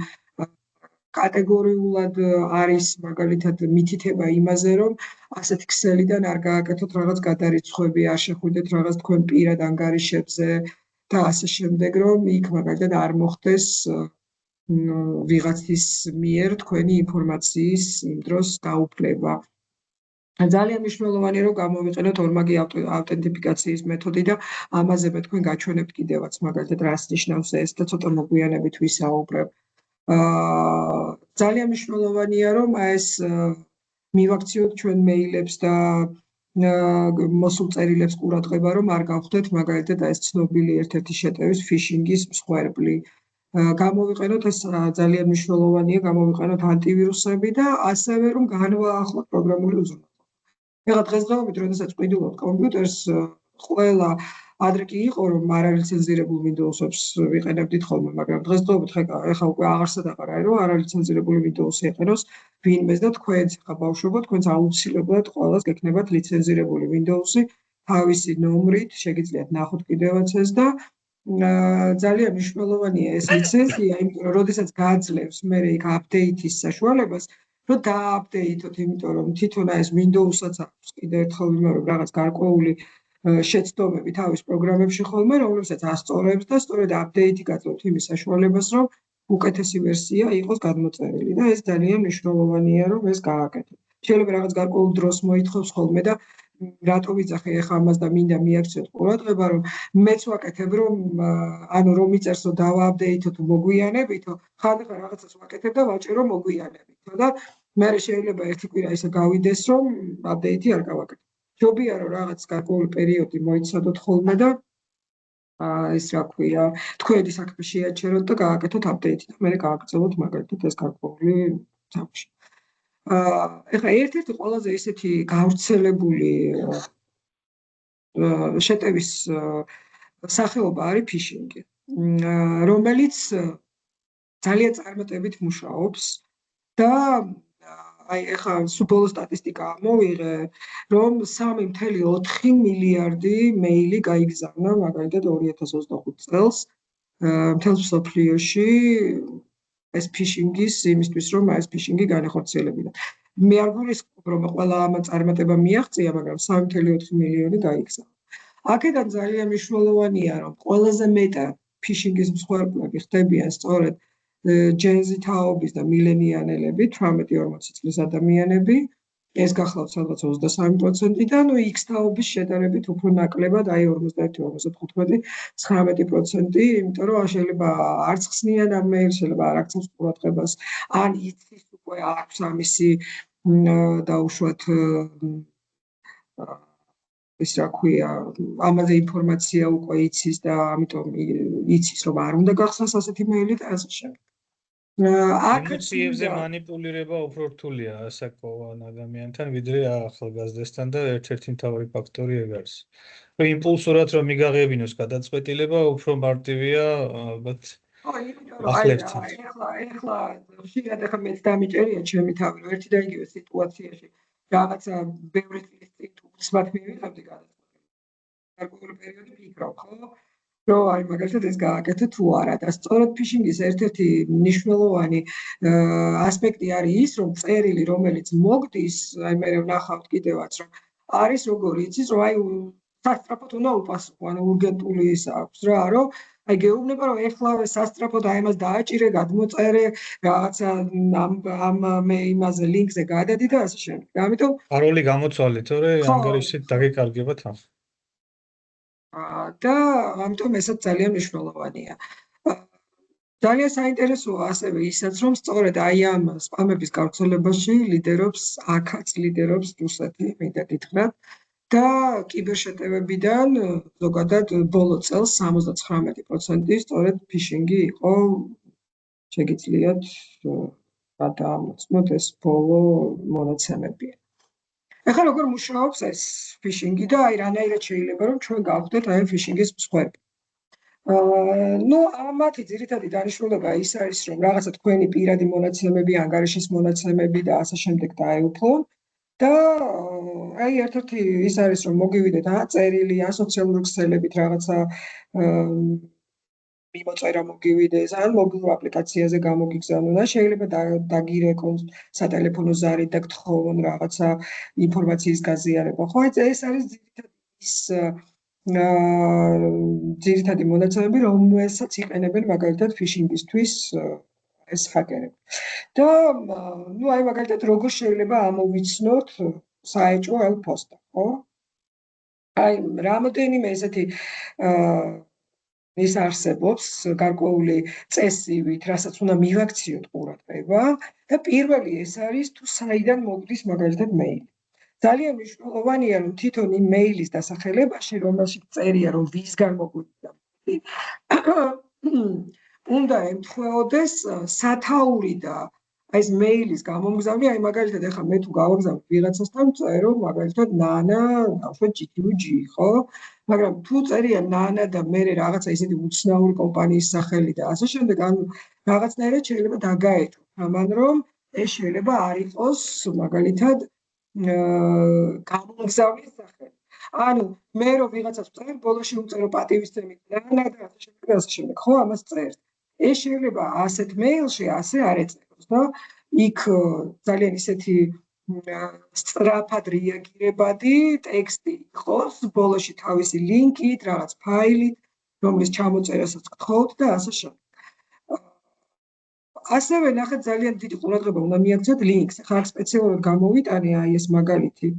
კატეგორიულად არის მაგალითად მითითება იმაზე, რომ ასეთი ქსელიდან არ გააკეთოთ რაღაც გადარიცხვები, არ შეხვიდეთ რაღაც თქვენ პირად ანგარიშებზე და ასე შემდეგ, რომ იქ მაგალითად არ მოხდეს ვიღაცის მიერ თქვენი ინფორმაციის იმ დროს გაუფლება. ძალიან მნიშვნელოვანია, რომ გამოვიყენოთ ორმაგი ავტენტიფიკაციის მეთოდი და ამაზე მე თქვენ გაჩვენებთ კიდევაც მაგალითად რას ნიშნავს ეს და ცოტა მოგვიანებით ვისაუბრებ. ძალიან მნიშვნელოვანია, რომ ეს მივაქციოთ ჩვენ მეილებს და მოსულ წერილებს ყურადღება, რომ არ გავხდეთ მაგალითად ეს ცნობილი ერთ-ერთი შეტევის ფიშინგის მსხვერპლი. გამოვიყენოთ ეს ძალიან მნიშვნელოვანია, გამოვიყენოთ ანტივირუსები და ასევე რომ განვაახლოთ პროგრამული უზრუნველყოფა. ეხლა დღესდღეობით, როდესაც ვყიდულობთ კომპიუტერს, ყველა ადრე კი იყო, რომ არალიცენზირებულ Windows-ებს ვიყენებდით ხოლმე, მაგრამ დღესდღეობით ეხლა უკვე აღარსად აღარ არის, რომ არალიცენზირებული Windows-ი ეყენოს ვინმეს და თქვენც ეხლა ბავშვებო, თქვენც აუცილებლად ყველას გექნებათ ლიცენზირებული Windows-ი თავისი ნომრით, შეგიძლიათ ნახოთ კიდევაც ეს და ძალიან მნიშვნელოვანია ეს ლიცენზია, იმიტომ რომ როდესაც გააძლევს მე იქ აპდეიტის საშუალებას, რომ დააპდეიტოთ, იმიტომ რომ თვითონ ეს Windows-საც აქვს კიდევ ერთხელ ვიმეორებ რაღაც გარკვეული შეცდომები თავის პროგრამებში ხოლმე, რომლებსაც ასწორებს და სწორედ აპდეიტი გაძლევთ იმის საშუალებას, რომ უკეთესი ვერსია იყოს გადმოწერილი და ეს ძალიან მნიშვნელოვანია, რომ ეს გააკეთოთ. შეიძლება რაღაც გარკვეულ დროს მოითხოვს ხოლმე და რატო ვიძახე ახლა ამას და მინდა მიაქციოთ ყურადღება, რომ მეც ვაკეთებ, რომ ანუ რომ მიწერს, რომ დავააპდეიტოთ, მოგვიანებითო, ხანდახან რაღაცას ვაკეთებ და ვაჭირო მოგვიანებითო და მე შეიძლება ერთი კვირა ისე გავიდეს, რომ აპდეიტი არ გავაკეთებ. ჯობია რომ რაღაც გარკვეული პერიოდი მოიცადოთ ხოლმე და ეს რა ქვია, თქვენი საქმე შეაჩეროთ და გააკეთოთ აპდეიტი და მე გააგრძელოთ მაგალითად ეს გარკვეული თამაში. ეხლა ერთ-ერთი ყველაზე ისეთი გავრცელებული შეტევის სახეობა არის ფიშინგი, რომელიც ძალიან წარმატებით მუშაობს და აი ეხლა სუბოლო სტატისტიკა ამოვიღე, რომ 3.4 მილიარდი მეილი გაიგზავნა მაგალითად 2025 წელს მთელ მსოფლიოში ეს ფიშინგის იმისთვის, რომ ეს ფიშინგი განახორციელებინა. მე არ გულისხმობ, რომ ყველა ამ წარმატება მიაღწია, მაგრამ 3.4 მილიონი გაიგზავნა. აქედან ძალიან მნიშვნელოვანია, რომ ყველაზე მეტად ფიშინგის მსხვერპლები ხდებიან სწორედ ჯენზი თაობის და მილენიანელები, 18-40 წლის ადამიანები, ეს გახლავთ სადღაც 23% და ნუ X თაობის შედარებით უფრო ნაკლებად, აი 51-55, 19%, იმიტომ რომ შეიძლება არც ხსნიან ამ მეილს, შეიძლება არ აქცევს ყურადღებას, ან იცის უკვე აქვს ამისი დაუშვათ ის რა ქვია, ამაზე ინფორმაცია უკვე იცის და ამიტომ იცის, რომ არ უნდა გახსნას ასეთი მეილი და ასე შემდეგ. ემოციებზე მანიპულირება უფრო რთულია ასაკოვან ადამიანთან, ვიდრე ახალგაზრდასთან და ერთ-ერთი მთავარი ფაქტორი ეგ არის. რომ იმპულსურად რომ მიგაღებინოს გადაწყვეტილება, უფრო მარტივია ალბათ ახლებთან. ეხლა ხშირად ახლა მეც დამიჭერია ჩემი თავი, რომ ერთი და იგივე სიტუაციაში რაღაცა ბევრი წლის წინ თუ უცბად მივიღებდი გადაწყვეტილებას. გარკვეული პერიოდი ვფიქრობ, ხო? რომ აი მაგალითად ეს გააკეთე თუ არა და სწორედ ფიშინგის ერთ-ერთი მნიშვნელოვანი ასპექტი არის ის, რომ წერილი, რომელიც მოგდის, აი მე ვნახავთ კიდევაც, რომ არის როგორი იცის, რომ აი სასწრაფოდ უნდა უპასუხო, ანუ ურგენტული ის აქვს რა, რომ აი გეუბნება, რომ ეხლავე სასწრაფოდ აი ამას დააჭირე, გადმოწერე, რაღაცა ამ მე იმაზე ლინკზე გადადი და ასე შემდეგ. ამიტომ პაროლი გამოცვალე, თორე ხო, ანგარიშით დაგეკარგებათ ამ. და ამიტომ ესაც ძალიან მნიშვნელოვანია. ძალიან საინტერესოა ასევე ისაც, რომ სწორედ აი ამ სპამების გავრცელებაში აქაც ლიდერობს რუსეთი, მინდა გითხრათ, და კიბერშეტევებიდან ზოგადად ბოლო წელს 79% სწორედ ფიშინგი იყო, შეგიძლიათ გადაამოწმოთ ეს ბოლო მონაცემებია. ეხლა როგორ მუშაობს ეს ფიშინგი და აი რანაირად შეიძლება რომ ჩვენ გავხდეთ აი ფიშინგის მსხვერპლი. მათი ძირითადი დანიშნულება ის არის, რომ რაღაცა თქვენი პირადი მონაცემები, ანგარიშის მონაცემები და ასე შემდეგ დაეუფლონ და აი ერთ-ერთი ის არის, რომ მოგივიდეთ წერილი, სოციალური ქსელებით რაღაცა მიმოწერა მოგივიდეს, ან მობილურ აპლიკაციაზე გამოგიგზავნონ, ან შეიძლება დაგირეკონ სატელეფონო ზარი და გთხოვონ რაღაცა ინფორმაციის გაზიარება. ხო, ეს არის ძირითადი მონაცემები, რომელსაც იყენებენ მაგალითად ფიშინგისთვის ეს ჰაკერები. და აი მაგალითად როგორ შეიძლება ამოვიცნოთ საეჭვო ელ-პოსტა, ხო? აი რამოდენიმე ესეთი ის არსებობს გარკვეული წესივით, რასაც უნდა მივაქციოთ ყურადღება და პირველი ეს არის თუ საიდან მოგდის მაგალითად მეილი. ძალიან მნიშვნელოვანია, რომ თვითონ იმ მეილის დასახელებაში, რომელშიც წერია, რომ ვისგან მოგვიდა, უნდა ემთხვეოდეს სათაური და ეს მეილის გამომგზავრნი, აი მაგალითად ახლა მე თუ გავაგზავნე ვიღაცასთან წერო მაგალითად ნანა, დავშვათ GTUG, ხო? მაგრამ თუ წერია ნანა და მე რაღაცა ისეთი უცნაური კომპანიის სახელი და ასე შემდეგ, ანუ რაღაცნაირად შეიძლება დაგაეჭვო, ამან რომ ეს შეიძლება არ იყოს მაგალითად გამომგზავრის სახელი. ანუ მე რომ ვიღაცას ვწერ, ბოლოში უწერო პატივისცემით ნანა და ასე შემდეგ, ხო, ამას წერს. ეს შეიძლება ასეთ მეილში ასე არ ეწეროს და იქ ძალიან ისეთი სწრაფად რეაგირებადი ტექსტი იყოს, ბოლოში თავისი ლინკით, რაღაც ფაილით, რომლის ჩამოწერასაც გთხოვთ და ასე შემდეგ. ასევე ნახეთ ძალიან დიდი ყურადღება უნდა მიაქციოთ ლინკს. ხა აქ სპეციალურად გამოვიტანე აი ეს მაგალითი.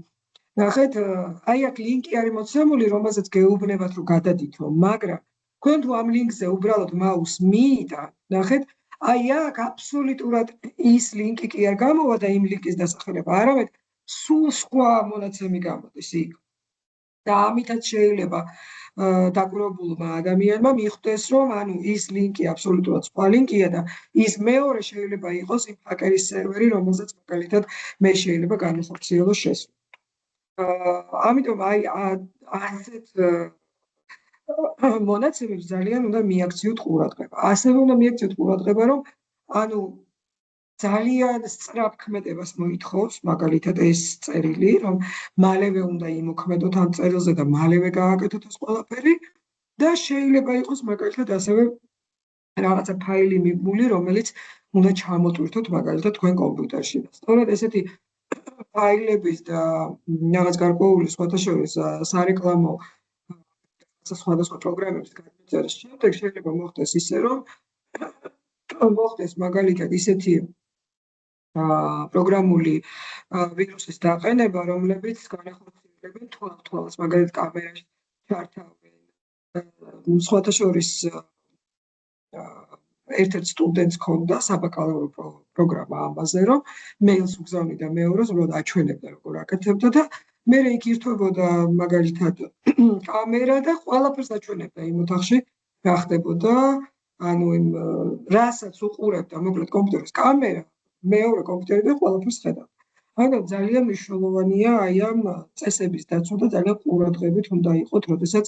ნახეთ, აი აქ ლინკი არის მოცემული, რომელზეც გეუბნებათ რომ გადადითო, მაგრამ თქვენ თუ ამ ლინკზე უბრალოდ მაუს მიიტანთ, ნახეთ, აი აქ აბსოლუტურად ის ლინკი კი არ გამოვა და იმ ლინკის დასახელება, არამედ სულ სხვა მონაცემი გამოდის იქ. და ამითაც შეიძლება დაკვირვებულმა ადამიანმა მიხვდეს, რომ ანუ ის ლინკი აბსოლუტურად სხვა ლინკია და ის მეორე შეიძლება იყოს იმ ჰაკერის სერვერი, რომელზეც მაგალითად მე შეიძლება განახორციელო შესვლა. ამიტომ აი ასეთ მონაცემებს ძალიან უნდა მიაქციოთ ყურადღება. ასევე უნდა მიაქციოთ ყურადღება, რომ ანუ ძალიან სწრაფ ქმედებას მოითხოვს, მაგალითად ეს წერილი, რომ მალევე უნდა იმოქმედოთ ამ წერილზე და მალევე გააკეთოთ ეს ყველაფერი და შეიძლება იყოს მაგალითად ასევე რაღაცა ფაილი მიბმული, რომელიც უნდა ჩამოტვირთოთ მაგალითად თქვენ კომპიუტერში. სწორედ ესეთი ფაილების და რაღაც გარკვეული სხვათა შორის სარეკლამო სხვადასხვა პროგრამების გადაწერის შემდეგ შეიძლება მოხდეს ისე, რომ მოხდეს მაგალითად ისეთი პროგრამული ვირუსის დაყენება, რომლებიც განახორციელებენ თვალს, მაგალითად კამერაში ჩართავენ. სხვათა შორის ერთ-ერთ სტუდენტს ჰქონდა საბაკალავრო პროგრამა ამაზე, რომ მეილს უგზავნიდა მეორეს, რომ აჩვენებდა როგორ აკეთებდა და მე იქ ირთვებოდა მაგალითად კამერა და ყველაფერს აჩვენებდა იმ ოთახში რა ხდებოდა, ანუ იმ რასაც უყურებდა მოკლედ კომპიუტერის კამერა, მეორე კომპიუტერი და ყველაფერს ხედავდა. ანუ ძალიან მნიშვნელოვანია აი ამ წესების დაცვა და ძალიან ყურადღებით უნდა იყოთ, როდესაც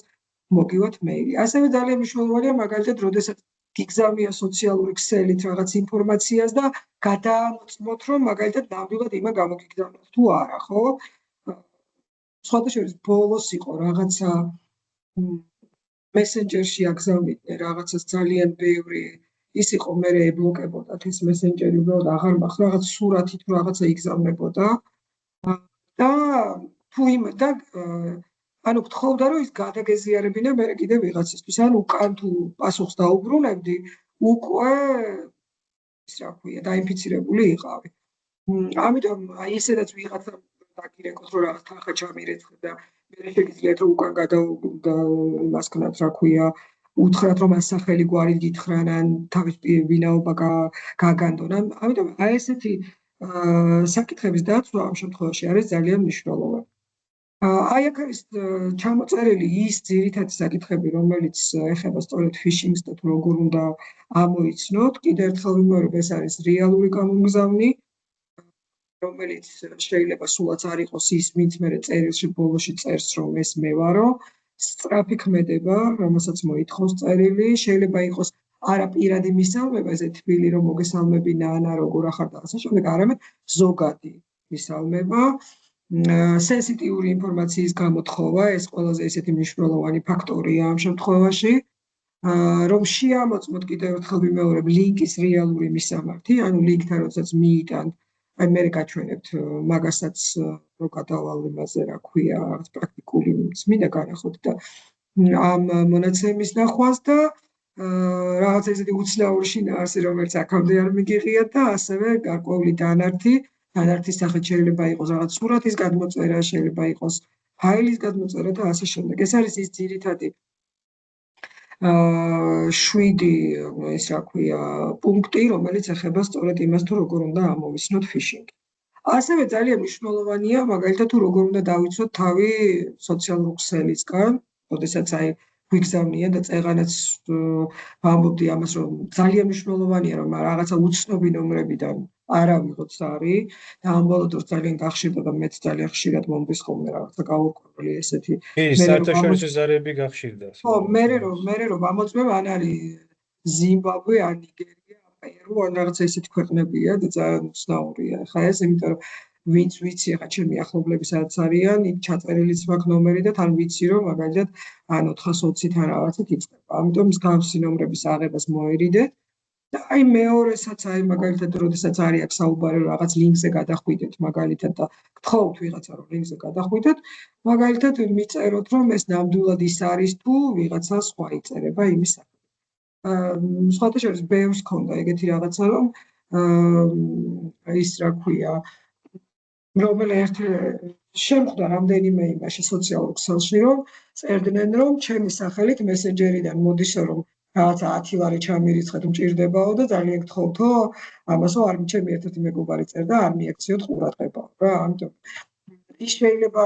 მოგივათ მეილი. ასევე ძალიან მნიშვნელოვანია მაგალითად, როდესაც გიგზავნია სოციალური ქსელით რაღაც ინფორმაციას და გადაამოწმოთ, რომ მაგალითად ნამდვილად იმან გამოგიგზავნოთ თუ არა, ხო? სხვათა შორის ბოლოს იყო რაღაცა მესენჯერში აგზავნიდნენ რაღაცას ძალიან ბევრი ის იყო მე ებლოკებოდათ ეს მესენჯერი უბრალოდ აღარ მაქვს რაღაც სურათი თუ რაღაცა იგზავნებოდა და თუ იმ და ანუ გთხოვდა რომ ის გადაგეზიარებინა მე კიდე ვიღაცისთვის ან უკან თუ პასუხს დაუბრუნებდი უკვე ის რა ქვია დაინფიცირებული იყავი ამიტომ აი ესედაც ვიღაცა დაგირეკოთ რომ რაღაც თანხა ჩამირეცხე და მე შეგიძლიათ რომ უკან იმასქნათ რა ქვია უთხრათ რომ ამ სახელი გვარი გითხრან ან თავის ვინაობა გაგანდონ ამიტომ აი ესეთი საკითხების დაცვა ამ შემთხვევაში არის ძალიან მნიშვნელოვანი აი აქ არის ჩამოწერილი ის ძირითადი საკითხები რომელიც ეხება სწორედ ფიშინგს და თუ როგორ უნდა ამოიცნოთ კიდევ ერთხელ ვიმეორებ ეს არის რეალური გამომგზავნი რომელიც შეიძლება სულაც არ იყოს ის ვინც მე წერილში ბოლოში წერს რომ ეს მე ვარო სწრაფი ქმედება რომელსაც მოითხოვს წერილი შეიძლება იყოს არა პირადი მისალმება ესე თბილი რომ მოგესალმებინა ანა როგორ ახარ და ასე შემდეგ არამედ ზოგადი მისალმება სენსიტიური ინფორმაციის გამოთხოვა ეს ყველაზე ესეთი მნიშვნელოვანი ფაქტორია ამ შემთხვევაში რომ შეამოწმოთ კიდევ ერთხელ ვიმეორებ ლინკის რეალური მისამართი ანუ ლინკთან როდესაც მიიტანთ აი მე გაჩვენებთ მაგასაც რო გადავალ იმაზე რა ქვია რაღაც პრაქტიკული მინდა განახოთ და ამ მონაცემის ნახვას და რაღაც ესეთი უცნაური შინაარსი რომელიც აქამდე არ მიგიღია და ასევე გარკვეული დანართის სახით შეიძლება იყოს რაღაც სურათის გადმოწერა შეიძლება იყოს ფაილის გადმოწერა და ასე შემდეგ ეს არის ის ძირითადი 7 ეს რა ქვია პუნქტი რომელიც ეხება სწორედ იმას თუ როგორ უნდა ამოვიცნოთ ფიშინგი ასევე ძალიან მნიშვნელოვანია მაგალითად თუ როგორ უნდა დავიცვათ თავი სოციალურ ქსელისგან როდესაც აი გვიგზავნია და წეღანაც ვამბობდი ამას რომ ძალიან მნიშვნელოვანია რომ რაღაცა უცნობი ნომრებიდან არ ავიღოთ ზარი და ამ ბოლო დროს ძალიან გახშირდა და მეც ძალიან ხშირად მომდის ხოლმე რაღაცა გაურკვეველი ესეთი საერთაშორისო ზარები გახშირდა ხო მე რომ ამოწმებ ან არის ზიმბაბვე ან ნიგერია ან პერუ ან რაღაცა ესეთი ქვეყნებია და ძალიან უცნაურია ხა ეს იმიტომ რომ ვინც ვიცი ხა ჩემი ახლობლები სადაც არიან იქ ჩაწერილიც მაქვს ნომერი და თან ვიცი რომ მაგალითად ან 420-თან რაღაცით იწყება ამიტომ მსგავსი ნომრების აღებას მოერიდეთ და აი მეორესაც აი მაგალითად როდესაც არის აქ საუბარი რაღაც ლინკზე გადახვიდეთ მაგალითად და გთხოვთ ვიღაცა რომ ლინკზე გადახვიდეთ მაგალითად მიწეროთ რომ ეს ნამდვილად ის არის თუ ვიღაცა სხვა იწერება იმის საკითხი სხვათა შორის ბევრს ქონდა ეგეთი რაღაცა რომ ის რა ქვია რომელი ერთი შემხვდა რამდენიმე იმაში სოციალურ ქსელში რომ წერდნენ რომ ჩემი სახელით მესენჯერიდან მოდის რომ რაღაცა 10 ლარი ჩამირიცხეთ მჭირდებაო და ძალიან გთხოვთო ამასო არ ჩემი ერთ-ერთი მეგობარი წერდა არ მიექციოთ ყურადღება რა ამიტომ ის შეიძლება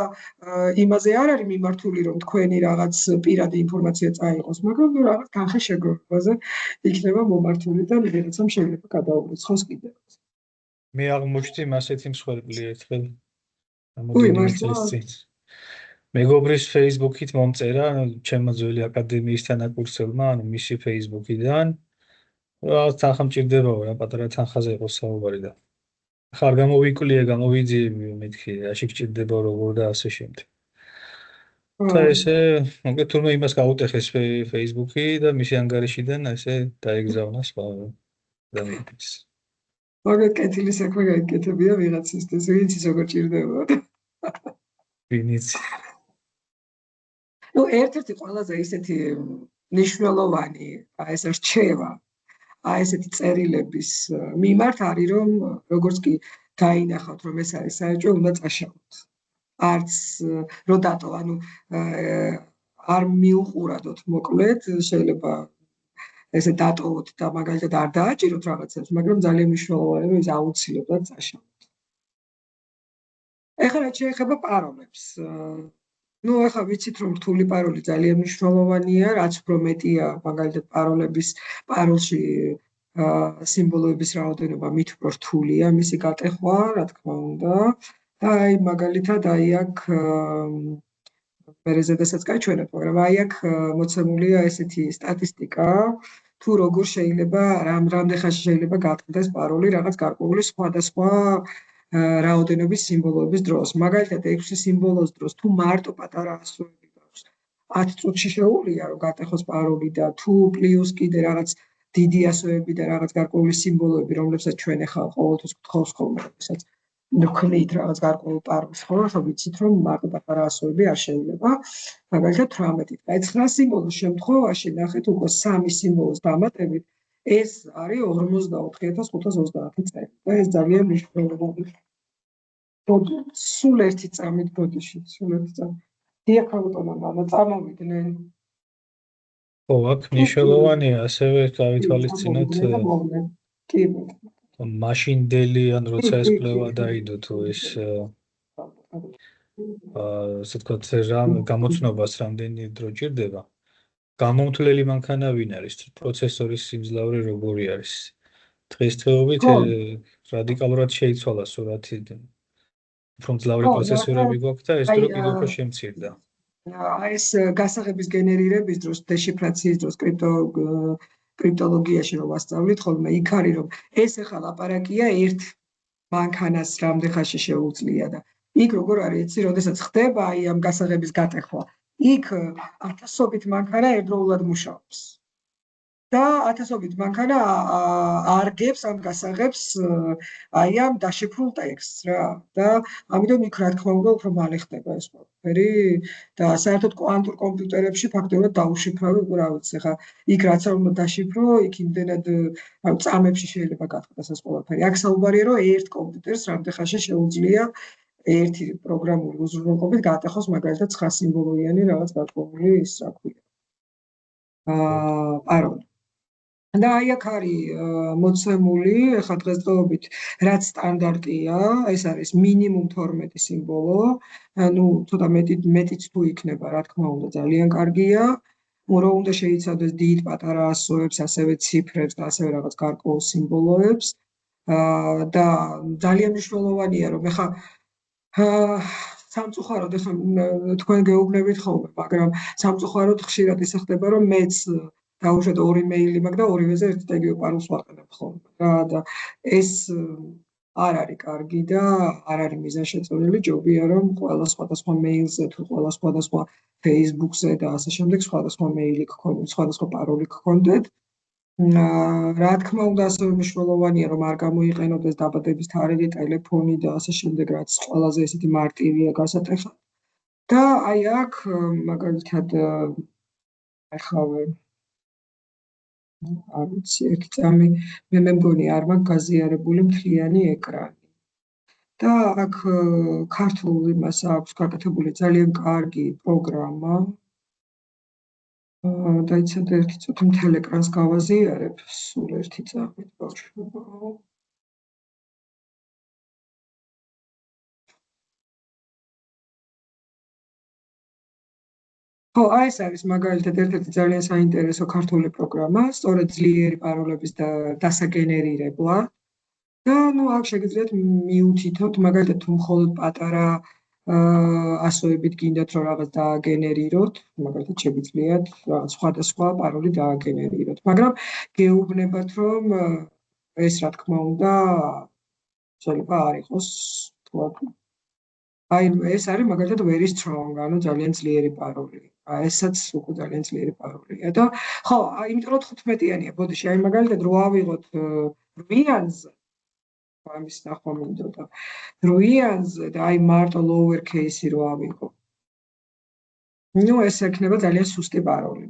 იმაზე არ არის მიმართული რომ თქვენი რაღაც პირადი ინფორმაცია წაიღოს მაგრამ რაღაც თანხის შეგროვებაზე იქნება მომართული და ვიღაცამ შეიძლება გადაურიცხოს კიდევ მე აღმოჩნდი ასეთი მსხვერპლი ერთხელ ამოდენიმე წელს წინ მეგობრის Facebook-ით მომწერა ჩემო ძველი აკადემიის თანაკურსელმა ანუ მისი Facebook-იდან რაღაც თანხა მჭირდებაო რა პატარა თანხაზე იყო საუბარი და ხარ გამოვიძიებიო მეთქი რაში გჭირდება როგორ და ასე შემდეგ და ესე მოგეთ თურმე იმას გაუტეხეს Facebook-ი და მისი ანგარიშიდან ესე დაეგზავნა სხვა ადამიანს მაგათ კეთილი საქმე გაიკეთებია ვიღაცისთვის ვინც ის როგორ ჭირდებოდა ვინიც ну ერთ-ერთი ყველაზე ისეთი მნიშვნელოვანი აი ეს რჩევა აი ესეთი წერილების მიმართ არის რომ როგორც კი დაინახავთ რომ ეს არის საერთო უნდა წაშალოთ არც რო დატო ანუ არ მიუყურადოთ მოკლედ შეიძლება ესე დატოვოთ და მაგალითად არ დააჭიროთ რაღაცებს მაგრამ ძალიან მნიშვნელოვანია რომ ის აუცილებლად წაშალოთ ეხლა რაც შეეხება პაროლებს ну ახლა ვიცით რომ რთული პაროლი ძალიან მნიშვნელოვანია რაც უფრო მეტია მაგალითად პაროლში სიმბოლოების რაოდენობა მით უფრო რთულია მისი გატეხვა რა თქმა უნდა და აი მაგალითად აი აქ მე ზედასაც გაჩვენებ მაგრამ აი აქ მოცემულია ესეთი სტატისტიკა თუ როგორ შეიძლება რამდენ ხანში შეიძლება გატყდეს პაროლი რაღაც გარკვეული სხვადასხვა რაოდენობის სიმბოლოების დროს მაგალითად 6 სიმბოლოს დროს თუ მარტო პატარა ასოები გაქვს 10 წუთში შეუძლია რომ გატეხოს პაროლი და თუ პლუს კიდე რაღაც დიდი ასოები და რაღაც გარკვეული სიმბოლოები, რომლებსაც ჩვენ ახლა ყოველთვის გთხოვს ხოლმე, რასაც ვქნით რაღაც გარკვეულ პაროლს, ხო, ვიცით რომ პატარა ასოები არ შეიძლება. მაგალითად 18-ით. აი 9 სიმბოლოს შემთხვევაში ნახეთ უკვე 3 სიმბოლოს დამატებით ეს არის 44530 წელი. და ეს ძალიან მნიშვნელოვანია. სულ ერთი წამით ბოდიში, სულ ერთი წამით. დიახალტონა მამა წამოვიდნენ. ხო, აქ მნიშვნელოვანია ასევე გავითვალისწინოთ მაშინდელი ან როცა ეს კვლევა დაიდო თუ ეს ასე ვთქვათ გამოცნობას რამდენი დრო ჭირდება. გამომთვლელი მანქანა ვინ არის? პროცესორის სიმძლავრე როგორი არის? დღესდღეობით რადიკალურად შეიცვალა სურათი. უფრო მძლავრი პროცესორები გვაქვს და ეს დრო კიდევ უფრო შემცირდა. ეს გასაღების გენერირების დროს, დეშიფრაციის დროს, კრიპტოლოგიაში რომ ვასწავლით ხოლმე, იქ არის რომ ეს ახლა ლაპარაკია ერთ მანქანას რამდენ ხანში შეუძლია და იქ როგორ არის იცი, როდესაც ხდება აი ამ გასაღების გატეხვა, იქ ათასობით მანქანა ერთდროულად მუშაობს. და ათასობით მანქანა არგებს ამ გასაღებს აი ამ დაშიფრულ ტექსტს რა და ამიტომ იქ რა თქმა უნდა უფრო მალე ხდება ეს ყველაფერი და საერთოდ კვანტურ კომპიუტერებში ფაქტობრივად დაუშიფრავი უკვე რა ვიცი ხა იქ რაც არ უნდა დაშიფრო იქ იმდენად წამებში შეიძლება გახდეს ეს ყველაფერი აქ საუბარია რომ ერთ კომპიუტერს რამდენ ხანში შეუძლია ერთი პროგრამული უზრუნველყოფით გატეხოს მაგალითად 9 სიმბოლოიანი რაღაც გარკვეული ის რა ქვია პაროლი და აი აქ არის მოცემული, ახლა დღესდღეობით რაც სტანდარტია, ეს არის მინიმუმ 12 სიმბოლო, ну, ცოტა მეტიც თუ იქნება, რა თქმა უნდა, ძალიან კარგია. რომ უნდა შეიცავდეს დიდ პატარა ასოებს, ასევე ციფრებს და ასევე რაღაც გარკვეულ სიმბოლოებს. და ძალიან მნიშვნელოვანია, რომ ახლა სამწუხაროდ ახლა თქვენ გეუბნებით ხოლმე, მაგრამ სამწუხაროდ ხშირად ისე ხდება, რომ მეც დაუშვათ 2 მეილი მაქვს და ორივეზე ერთდროულად პაროლს ვაყენებ ხოლმე რა და ეს არ არის კარგი და არ არის მიზანშეწონილი ჯობია რომ ყველა სხვადასხვა მეილზე თუ ყველა სხვადასხვა Facebook-ზე და ასე შემდეგ სხვადასხვა მეილი გქონდეთ, სხვადასხვა პაროლი გქონდეთ. რა თქმა უნდა ასევე მნიშვნელოვანია რომ არ გამოიყენოდეს დაბადების თარიღი, ტელეფონი და ასე შემდეგ რაც ყველაზე ესეთი მარტივია გასატეხად. და აი აქ მაგალითად ახავე არ ვიცი, ერთი წამი მე მგონი არ მაქვს გაზიარებული მთლიანი ეკრანი. და აქ ქართულ იმას აქვს გაკეთებული ძალიან კარგი პროგრამა. დაიცადე ერთი წუთი მთელ ეკრანს გავაზიარებ, სულ ერთი წამით ბავშვებო. ხო, აი ეს არის მაგალითად ერთ-ერთი ძალიან საინტერესო ქართული პროგრამა, სწორედ ძლიერი პაროლების დასაგენერირებლად. და ну აქ შეგიძლიათ მიუთითოთ, მაგალითად თუ მხოლოდ პატარა ასოებით გინდათ რომ რაღაც დააგენერიროთ, მაგალითად შეგიძლიათ რაღაც სხვადასხვა პაროლი დააგენერიროთ, მაგრამ გეუბნებათ რომ ეს რა თქმა უნდა შეიძლება არ იყოს თქვათ აი ეს არის მაგალითად very strong, ანუ ძალიან ძლიერი პაროლი. ესაც უკვე ძალიან ძლიერი პაროლია და ხო, იმიტომ რომ 15-იანია, ბოდიში, აი მაგალითად რო ავიღოთ რუიანზე ამის ნახვა მინდოდა. რუიანზე და აი მარტო lower case-ი რო ავიღო. ну ეს ექნება ძალიან სუსტი პაროლი.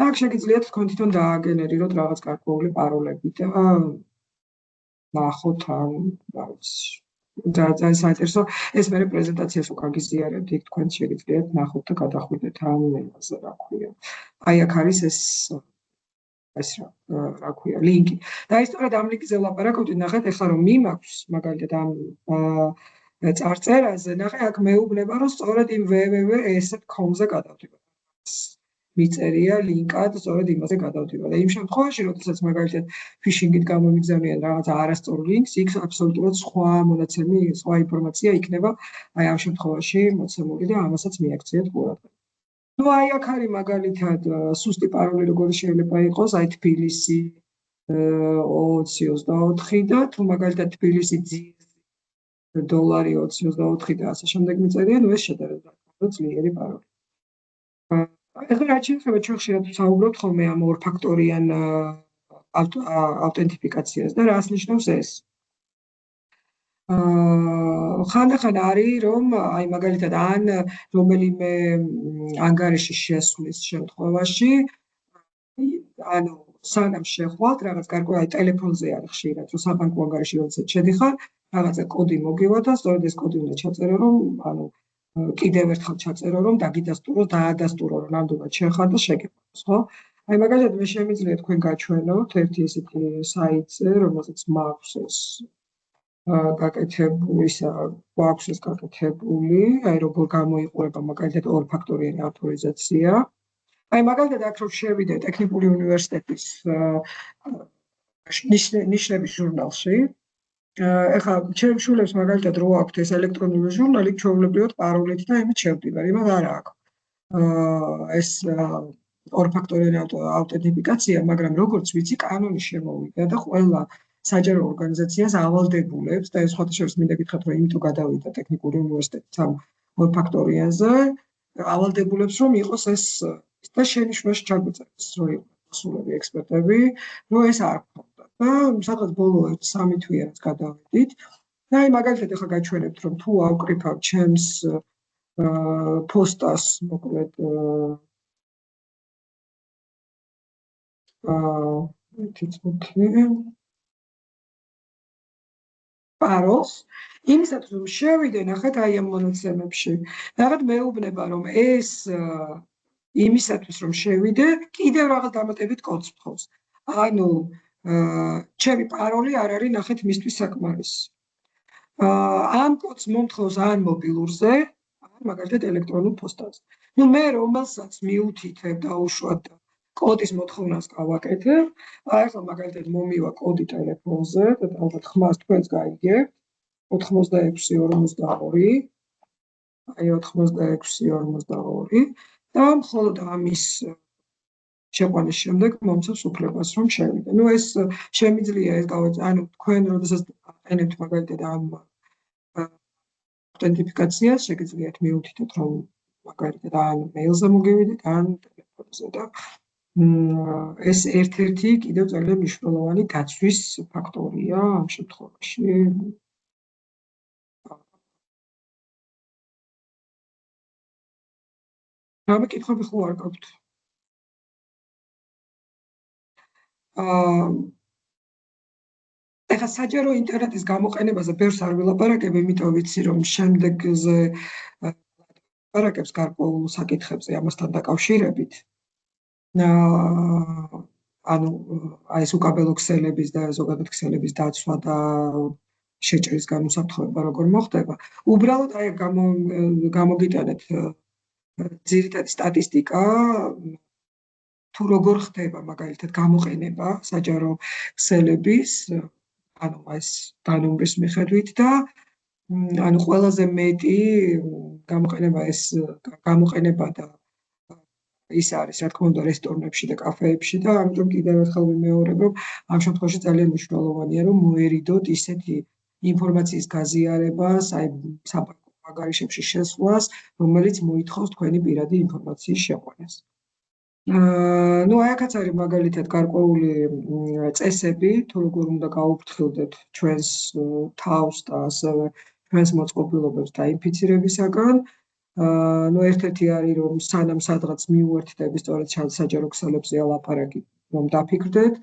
აქ შეგიძლიათ თქვენ თვითონ დააგენერიროთ რაღაც გარკვეული პაროლები და ნახოთ ან რა ვიცი ძალიან საინტერესო ეს მე პრეზენტაციას უკაგიზიარებთ იქ თქვენ შეგიძლიათ ნახოთ და გადახვიდეთ ამ ენაზე რა ქვია აი აქ არის ეს რა ქვია ლინკი და აი სწორედ ამ ლინკზე ვლაპარაკობთ ნახეთ ეხლა რომ მიმაქვს მაგალითად ამ წარწერაზე ნახე აქ მეუბნება რომ სწორედ იმ www.esset.com-ზე გადავდივარ მიწერია ლინკად სწორედ იმაზე გადავდივარ და იმ შემთხვევაში როდესაც მაგალითად ფიშინგით გამომიგზავნიან რაღაც არასწორ ლინკს იქ აბსოლუტურად სხვა მონაცემი სხვა ინფორმაცია იქნება აი ამ შემთხვევაში მოცემული და ამასაც მიაქციეთ ყურადღება ну აი აქ არის მაგალითად სუსტი პაროლი როგორი შეიძლება იყოს აი თბილისი 2024 და თუ მაგალითად თბილისი $20 2024 და ასე შემდეგ მიწერია ну ეს შედარებით ძლიერი პაროლი ეხლა რაც შეეხება ჩვენ ხშირად ვსაუბრობთ ხოლმე ამ ორფაქტორიან ავტენტიფიკაციას და რას ნიშნავს ეს? ხანდახან არის რომ აი მაგალითად ან რომელიმე ანგარიში შესვლის შემთხვევაში ანუ სანამ შეხვალთ რაღაც გარკვეულ ტელეფონზე არის ხშირად რომ საბანკო ანგარიში როდესაც შედიხარ რაღაცა კოდი მოგივა და სწორედ ეს კოდი უნდა ჩაწერო რომ ანუ კიდევ ერთხელ ჩაწერო რომ დაადასტურო რომ ნამდვილად შეხარ და შეგეყვანოს ხო აი მაგალითად მე შემიძლია თქვენ გაჩვენოთ ერთი ესეთი საიტზე რომელსაც მაქვს ეს გაკეთებული აი როგორ გამოიყურება მაგალითად ორფაქტორიანი ავტორიზაცია აი მაგალითად აქ რომ შევიდე ტექნიკური უნივერსიტეტის ნიშნების ჟურნალში ეხლა ჩემ შულებს მაგალითად რო აქვთ ეს ელექტრონული ჟურნალი ჩვეულებრივად პაროლით და იმით შევდივარ იმათ არ აქვს ეს ორფაქტორიანი ავტენტიფიკაცია მაგრამ როგორც ვიცი კანონი შემოვიდა და ყველა საჯარო ორგანიზაციას ავალდებულებს და ეს სხვათა შორის მინდა გითხრათ რომ იმიტომ გადავიდა ტექნიკური უნივერსიტეტის ამ ორფაქტორიანზე ავალდებულებს რომ იყოს ეს და შენიშვნაში ჩაგვიწერეს რომ იყოს მოსულები ექსპერტები რომ ეს არ გქონდა და სადღაც ბოლო 1-3 თვეებს გადავედით და აი მაგალითად ახლა გაჩვენებთ რომ თუ ავკრიფავ ჩემს პოსტას მოკლედ პაროლს იმისათვის რომ შევიდე ნახეთ აი ამ მონაცემებში ნახეთ მეუბნება რომ ეს იმისათვის რომ შევიდე კიდევ რაღაც დამატებით კოდს თხოვს ანუ ჩემი პაროლი არ არის ნახეთ მისთვის საკმარისი ამ კოდს მომთხოვს ან მობილურზე ან მაგალითად ელექტრონულ პოსტაზე ნუ მე რომელსაც მიუთითებ დაუშვათ კოდის მოთხოვნას გავაკეთებ აი ახლა მაგალითად მომივა კოდი ტელეფონზე და ალბათ ხმას თქვენს გაიგებთ 8642 აი 8642 და მხოლოდ ამის შეყვანის შემდეგ მომცემს უფლებას რომ შევიდე. ნუ ეს შემიძლია ეს ანუ თქვენ როდესაც აყენებთ მაგალითად ამ ავტენტიფიკაციას შეგიძლიათ მიუთითოთ რომ მაგალითად ან მეილზე მოგივიდეთ ან ტელეფონზე და ეს ერთ-ერთი კიდევ ძალიან მნიშვნელოვანი დაცვის ფაქტორია ამ შემთხვევაში. რამე კითხვები ხო არ გაქვთ? ეხლა საჯარო ინტერნეტის გამოყენებაზე ბევრს არ ვილაპარაკებ, იმიტომ ვიცი რომ შემდეგზე ლაპარაკებს გარკვეულ საკითხებზე ამასთან დაკავშირებით. ანუ აი ეს უკაბელო ქსელების და ზოგადად ქსელების დაცვა და შეჭრის განუსაფრთხოება როგორ მოხდება. უბრალოდ აი გამოგიტანეთ ძირითადი სტატისტიკა თუ როგორ ხდება მაგალითად გამოყენება საჯარო ქსელების ანუ ეს დანომრის მიხედვით და ანუ ყველაზე მეტი გამოყენება და ის არის რა თქმა უნდა რესტორნებში და კაფეებში და ამიტომ კიდევ ერთხელ ვიმეორებ რომ ამ შემთხვევაში ძალიან მნიშვნელოვანია რომ მოერიდოთ ისეთი ინფორმაციის გაზიარებას აი საბანკო ანგარიშებში შესვლას რომელიც მოითხოვს თქვენი პირადი ინფორმაციის შეყვანას. ნუ აი აქაც არის მაგალითად გარკვეული წესები თუ როგორ უნდა გაუფრთხილდეთ ჩვენს თავს და ასევე ჩვენს მოწყობილობებს დაინფიცირებისაგან. ნუ ერთ-ერთი არის რომ სანამ სადღაც მიუერთდები სწორედ საჯარო ქსელებზე ლაპარაკი რომ დაფიქრდეთ.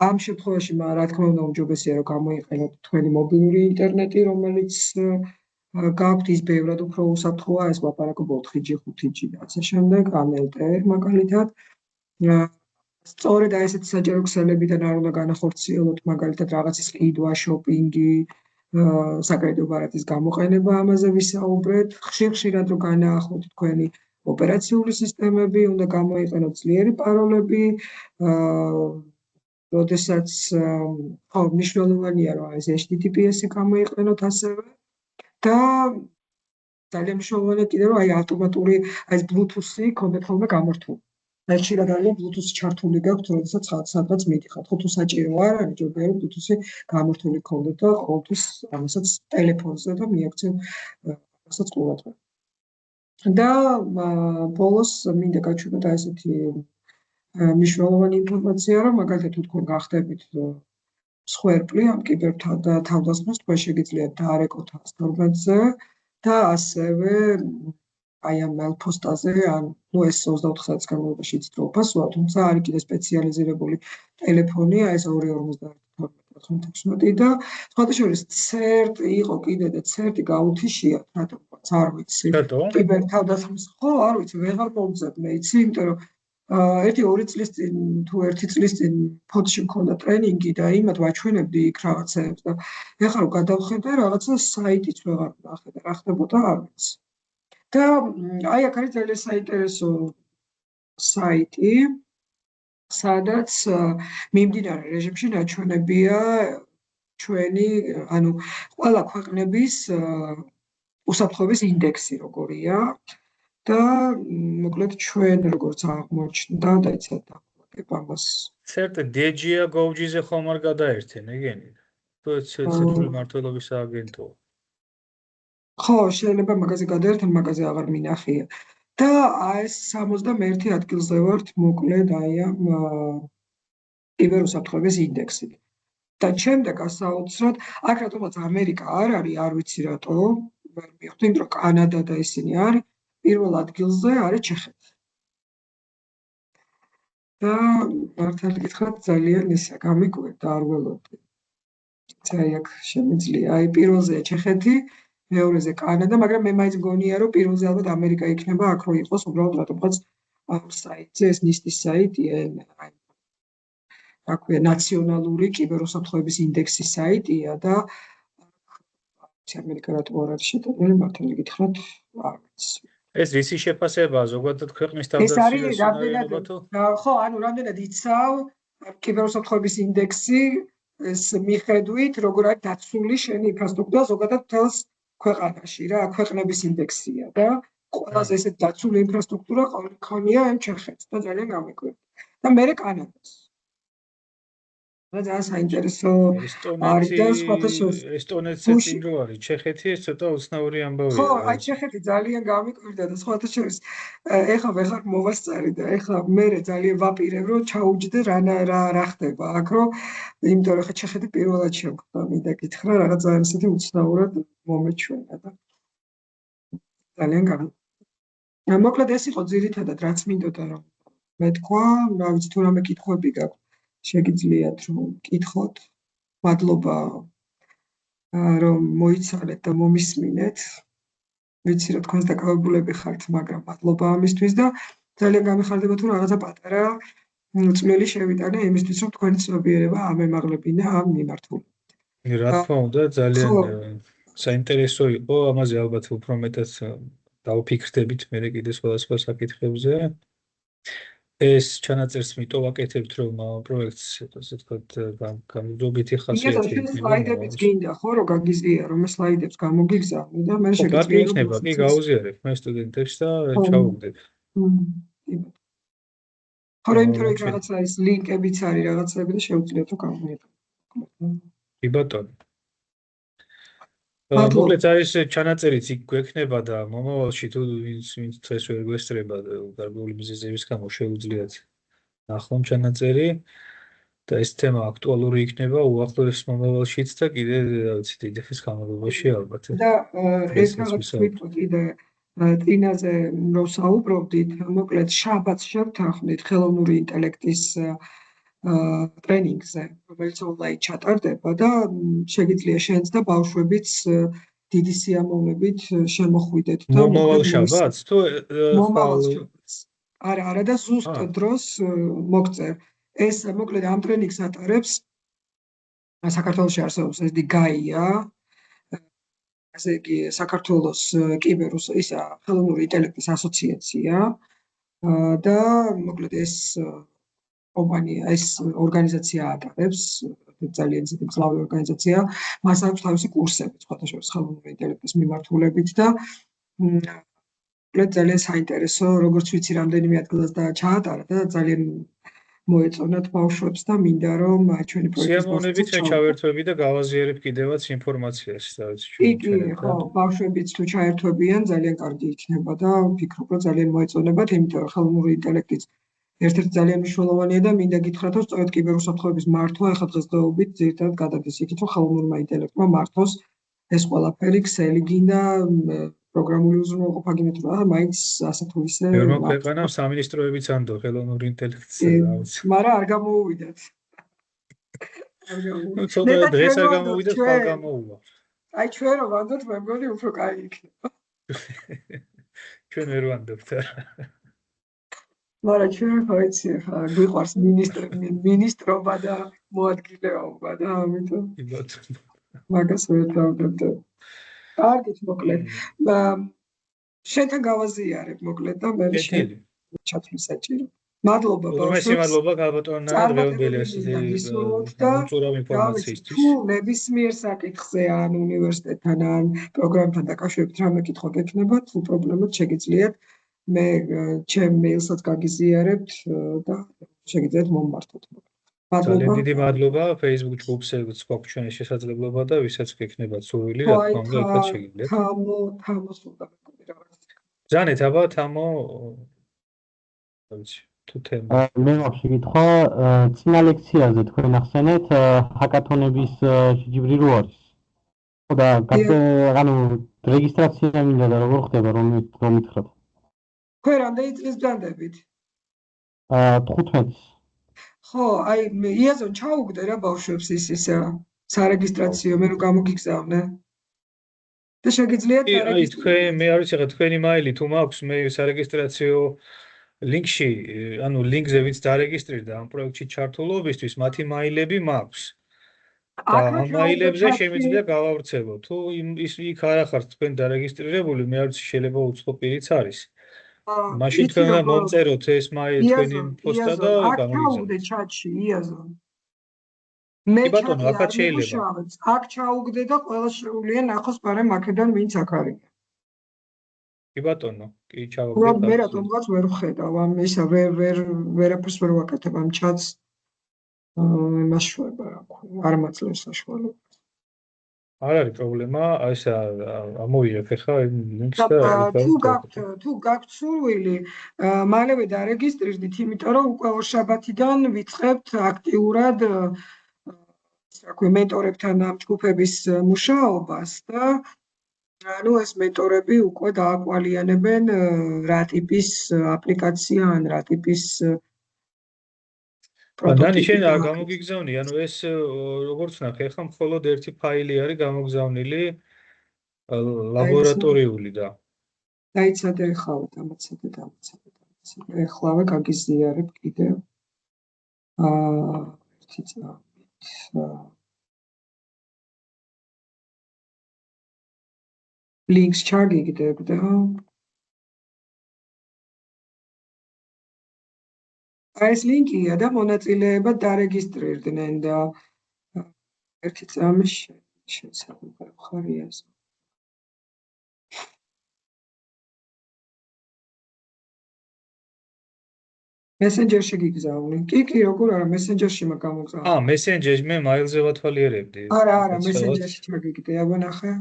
ამ შემთხვევაში რა თქმა უნდა უმჯობესია რომ გამოიყენოთ თქვენი მობილური ინტერნეტი რომელიც გაქვთ ის ბევრად უფრო უსაფრთხოა ეს ლაპარაკობ 4G 5G და ასე შემდეგ ამ LTE მაგალითად სწორედ აი ესეთი საჯარო ქსელებიდან არ უნდა განახორციელოთ მაგალითად რაღაცის ყიდვა, შოპინგი, საკრედიტო ბარათის გამოყენება ამაზე ვისაუბრეთ. ხშირად რომ განაახლოთ თქვენი ოპერაციული სისტემები, უნდა გამოიყენოთ ძლიერი პაროლები, როდესაც ხო მნიშვნელოვანია რომ ეს HTTPS-ი გამოიყენოთ ასევე და ძალიან მნიშვნელოვანია კიდევ რომ აი ავტომატური აი ეს Bluetooth-ი გქონდეთ ხოლმე გამართული. აი ხშირად არის Bluetooth-ი ჩართული გაქვთ, როდესაც სადღაც მიდიხართ. ხო თუ საჭირო არ არის, ჯობია რომ Bluetooth-ი გამართული გქონდეთ და ყოველთვის ამასაც ტელეფონზე და მიაქცევ რასაც ყურადღება. და ბოლოს მინდა გაჩვენოთ ესეთი მნიშვნელოვანი ინფორმაცია, რომ მაგალითად თუ თქვენ გახდებით მსხვერპლი ამ კიბერთავდასხმის, თქვენ შეგიძლიათ დაარეკოთ 112-ზე და ასევე აი ამ მელფოსტაზე, ან ეს 24 საათის განმავლობაში იცდრობა, თუმცა არის კიდე სპეციალიზირებული ტელეფონია, ეს 252 და სხვათა შორის CERT იყო კიდე და CERT გაუთიშიათ, რატომაც არ ვიცი. კიბერთავდასხმის ხო, არ ვიცი, ვეღარ მომძებნე, იცი, იმიტომ რომ 1-2 წლის წინ თუ 1 წლის წინ ფოთში მქონდა ტრენინგი და იმათ ვაჩვენებდი იქ რაღაცებს და ეხლა რომ გადავხედე რაღაცა საიტიც ვეღარ ვნახე და რა ხდებოდა არ ვიცი. და აი აქ არის ძალიან საინტერესო საიტი, სადაც მიმდინარე რეჟიმში ნაჩვენებია ჩვენი, ანუ ყველა ქვეყნების უსაფრთხოების ინდექსი როგორია და მოკლედ ჩვენ როგორც აღმოჩნდა და იცით აქ ამას CERT DGA GOG-ზე ხომ არ გადაერთენ, ეგენი? თუ ციფრული მმართველობის სააგენტო. ხო, შეიძლება მაგაზე გადაერთენ, მაგაზე აღარ მინახია. და ეს 61 ადგილზე ვართ, მოკლედ აი ამ კიბერუსაფრთხოების ინდექსით. და შემდეგ ასაოცრად, აქ რატომაც ამერიკა არ არის, არ ვიცი რატო, ვერ მივხვდი, რომ კანადა და ისინი არის, პირველ ადგილზე არის ჩეხეთი. და მართალი გითხრათ, ძალიან ისა გამიკვირდა, არ ველოდი. აი აქ შემიძლია, აი პირველზეა ჩეხეთი, მეორეზე კანადა, მაგრამ მე მაინც მგონია, რომ პირველზე ალბათ ამერიკა იქნება, აქ რო იყოს, უბრალოდ რატომღაც ამ საიტზე, ეს ნისტის საიტია, აი რა ქვია, ნაციონალური კიბერუსაფრთხოების ინდექსის საიტია და ამერიკა რატომ არ არის შეტანილი, მართალი გითხრათ, არ ვიცი. ეს რისი შეფასებაა ზოგადად ქვეყნის თავდაცვის უნარიანობა თუ? ხო, ანუ რამდენად იცავ კიბერუსაფრთხოების ინდექსი ეს მიხედვით, როგორ არის დაცული შენი ინფრასტრუქტურა ზოგადად მთელს ქვეყანაში რა, ქვეყნების ინდექსია და ყველაზე ესეთ დაცული ინფრასტრუქტურა ხონია ამ ჩეხეთს და ძალიან გამიკვირდა. და მერე კანადას. და ძალიან საინტერესო არის და სხვათა შორის ესტონეთზე წინ რო არის, ჩეხეთი ეს ცოტა უცნაური ამბავია. ხო, აი ჩეხეთი ძალიან გამიკვირდა და სხვათა შორის ეხლა ვეღარ მოვასწარი და ეხლა მე ძალიან ვაპირებ რომ ჩაუჯდე რა ხდება აქ რომ იმიტომ რომ ხა ჩეხეთი პირველად შევხვდა მინდა გითხრა რაღაც ძალიან ისეთი უცნაურად მომეჩვენა და ძალიან გამიკვირდა. მოკლედ ეს იყო ძირითადად რაც მინდოდა რომ მეთქვა, რა ვიცი თუ რამე კითხვები გაქვთ შეგიძლიათ რომ კითხოთ. მადლობა რომ მოიცალეთ და მომისმინეთ. ვიცი რომ თქვენს დაკავებულები ხართ, მაგრამ მადლობა ამისთვის და ძალიან გამიხარდება თუ რაღაცა პატარა წვლილი შევიტანე იმისთვის რომ თქვენი ცნობიერება ამემაღლებინა ამ მიმართულებით. რა თქმა უნდა, ძალიან საინტერესო იყო, ამაზე ალბათ უფრო მეტად დავფიქრდებით მე კიდე სხვადასხვა საკითხებზე. ეს ჩანაწერს მიტო ვაკეთებთ რომ პროექტს ასე ვთქვათ გამუდობითი ხასიათი იქნება. სლაიდებიც გინდა ხო რომ გაგიზია რომ სლაიდებს გამოგიგზავნე და მე შეგიძლია იქნება კი გაუზიარებ მე სტუდენტებს და ჩავუგდებ. ხო რომ იმიტომ რომ რაღაცა ის ლინკებიც არის რაღაცები და შეუძლიათ რომ გამოდიეთ. კი ბატონო. მოკლედ არის ჩანაწერიც იქ გვექნება და მომავალში თუ ვინც დღეს ვერ გვესწრება გარკვეული მიზეზების გამო შეუძლიათ ნახონ ჩანაწერი და ეს თემა აქტუალური იქნება უახლოეს მომავალშიც და კიდე რა ვიცი დიდების განმავლობაში ალბათ. და ეს რაღაც ვიტყვი კიდე ტინაზე რომ საუბრობდით, მოკლედ შაბათს შევთანხმდით ხელოვნური ინტელექტის ტრენინგზე, რომელიც ონლაინ ჩატარდება და შეგიძლია შენც და ბავშვებიც დიდი სიამოვნებით შემოხვიდეთ და მომავალ შაბათს თუ მომავალ შაბათს. არა და ზუსტ დროს მოგწერ. ეს მოკლედ ამ ტრენინგს ატარებს საქართველოში არსებობს ეს გაია, ასე იგი საქართველოს ხელოვნური ინტელექტის ასოციაცია და მოკლედ ეს კომპანია ეს ორგანიზაცია ატარებს ძალიან ძლიერი მძლავრი ორგანიზაცია მას აქვს თავისი კურსები სხვათა შორის ხელოვნური ინტელექტის მიმართულებით და ძალიან საინტერესო როგორც ვიცი რამდენიმე ადგილას და ჩაატარა და ძალიან მოეწონათ ბავშვებს და მინდა რომ ჩვენი პროექტის სიამოვნებით მე ჩავერთვები და გავაზიარებ კიდევაც ინფორმაციას, სადაც კი, ხო, ბავშვებიც თუ ჩაერთვებიან, ძალიან კარგი იქნება და ვფიქრობ, რომ ძალიან მოეწონებათ, იმიტომ რომ ხელოვნური ინტელექტიც ერთ-ერთი ძალიან მნიშვნელოვანია და მინდა გითხრათ, რომ სწორედ კიბერუსაფრთხოების მართვა ახლა დღესდღეობით ძირითადად გადადის იქით, რომ ხელოვნურმა ინტელექტმა მართოს ეს ყველაფერი, ქსელი გინდა, პროგრამული უზრუნველყოფა გინდა, მაგრამ მაინც ასე თუ ისე ბევრმა ქვეყანამ სამინისტროებიც ანდო ხელოვნურ ინტელექტს, მაგრამ არ გამოუვიდათ. ცოტა დღეს არ გამოვიდა, ხვალ გამოუვა. აი ჩვენ რომ ვანდოთ, მე მგონი უფრო კაი იქნება. ჩვენ ვერ ვანდობთ. მაგრამ ჩვენ ხო იცი, ხა გვიყვარს მინისტრობა და მოადგილეობა და ამიტომ მაგას ვერ დავდებთ. კარგით, მოკლედ. შენთან გავაზიარებ, მოკლედ და მე ჩათვლის საჭირო. მადლობა ბავშვებს. მადლობა გალბატონნა დღევანდელი უწურავ ინფორმაციისთვის. თუ ნებისმიერ საკითხზე ან უნივერსიტეტთან ან პროგრამთან დაკავშირებით რამე კითხვა გექნებათ, უპრობლემოდ შეგიძლიათ მე ჩემ მეილსაც გაგიზიარებთ და შეგიძლიათ მომმართოთ. ძალიან დიდი მადლობა Facebook ჯგუფსაც გვაქვს ჩვენი შესაძლებლობა და ვისაც გექნებათ სურვილი, რა თქმა უნდა, იქაც შეგიძლიათ. თამო სულდა მეგონი რაღაც. ზანეთ, აბა თამო ვიცი მე მაქვს კითხვა, წინა ლექციაზე თქვენ ახსენეთ ჰაკათონების შეჯიბრი რო არის. ხო და ანუ რეგისტრაცია მინდა და როგორ ხდება რომ მითხრათ? თქვენ რამდენი წლის ბრძანდებით? 15-ის. ხო, აი იაზონ ჩაუგდე რა ბავშვებს ის სარეგისტრაციო, მე რო გამოგიგზავნე. და შეგიძლიათ აი თქვენ მე არ ვიცი ხა თქვენი მაილი თუ მაქვს მე სარეგისტრაციო ლინკში, ანუ ლინკზე ვიც დარეგისტრირდა ამ პროექტში ჩართულობისთვის, მათი მაილები მაქვს. და ამ მაილებზე შემიძლია გავავრცელო. თუ ის იქ არ ახართ თქვენ დარეგისტრირებული, მე არ ვიცი შეიძლება უცხო პირიც არის. მაშინ თქვენ უნდა მომწეროთ ეს მაილი თქვენი პოსტა და გამოგიგზავნოთ. ჩატში იაზონ. მე ბატონო, აქაც შეიძლება. აქ ჩაუგდე და ყველა შეუძლია ნახოს, მაგრამ აქედან ვინც აქ არის. კი ბატონო, კი ჩავაგდე. მე რატომღაც ვერ ვხედავ ამ ისა ვერაფერს ვერ ვაკეთებ ამ ჩატს. იმას შვება რა ქვია, არ მაძლევს საშუალებას. არ არის პრობლემა, აი ესა ამოვიღებ ხა ლინკს და თუ გაქვთ სურვილი, მალევე დარეგისტრირდით, იმიტომ რომ უკვე ორშაბათიდან ვიწყებთ აქტიურად მენტორებთან ამ ჯგუფების მუშაობას და ანუ ეს მენტორები უკვე დააკვალიანებენ რა ტიპის აპლიკაცია ან რა ტიპის პროდუქტი. შენ არ გამოგიგზავნი, ანუ ეს როგორც ნახე, ხა მხოლოდ ერთი ფაილი არის გამოგზავნილი ლაბორატორიული და დაიცადე ხავ დამაცადე. ეხლავე გაგიზიარებ კიდევ. ერთი წამით links ჩაგიგდებ და ეს ლინკია და მონაწილეებად დარეგისტრირდნენ და ერთი წამის შესაძლებელი ხარია. მესენჯერში გიგზავნე. კი, როგორ არა, მესენჯერში მაგამოგზავნე. მესენჯერში მე მაილზე ვათვალიერებდი. არა, მესენჯერში ჩაგიგდე, აბა ნახე.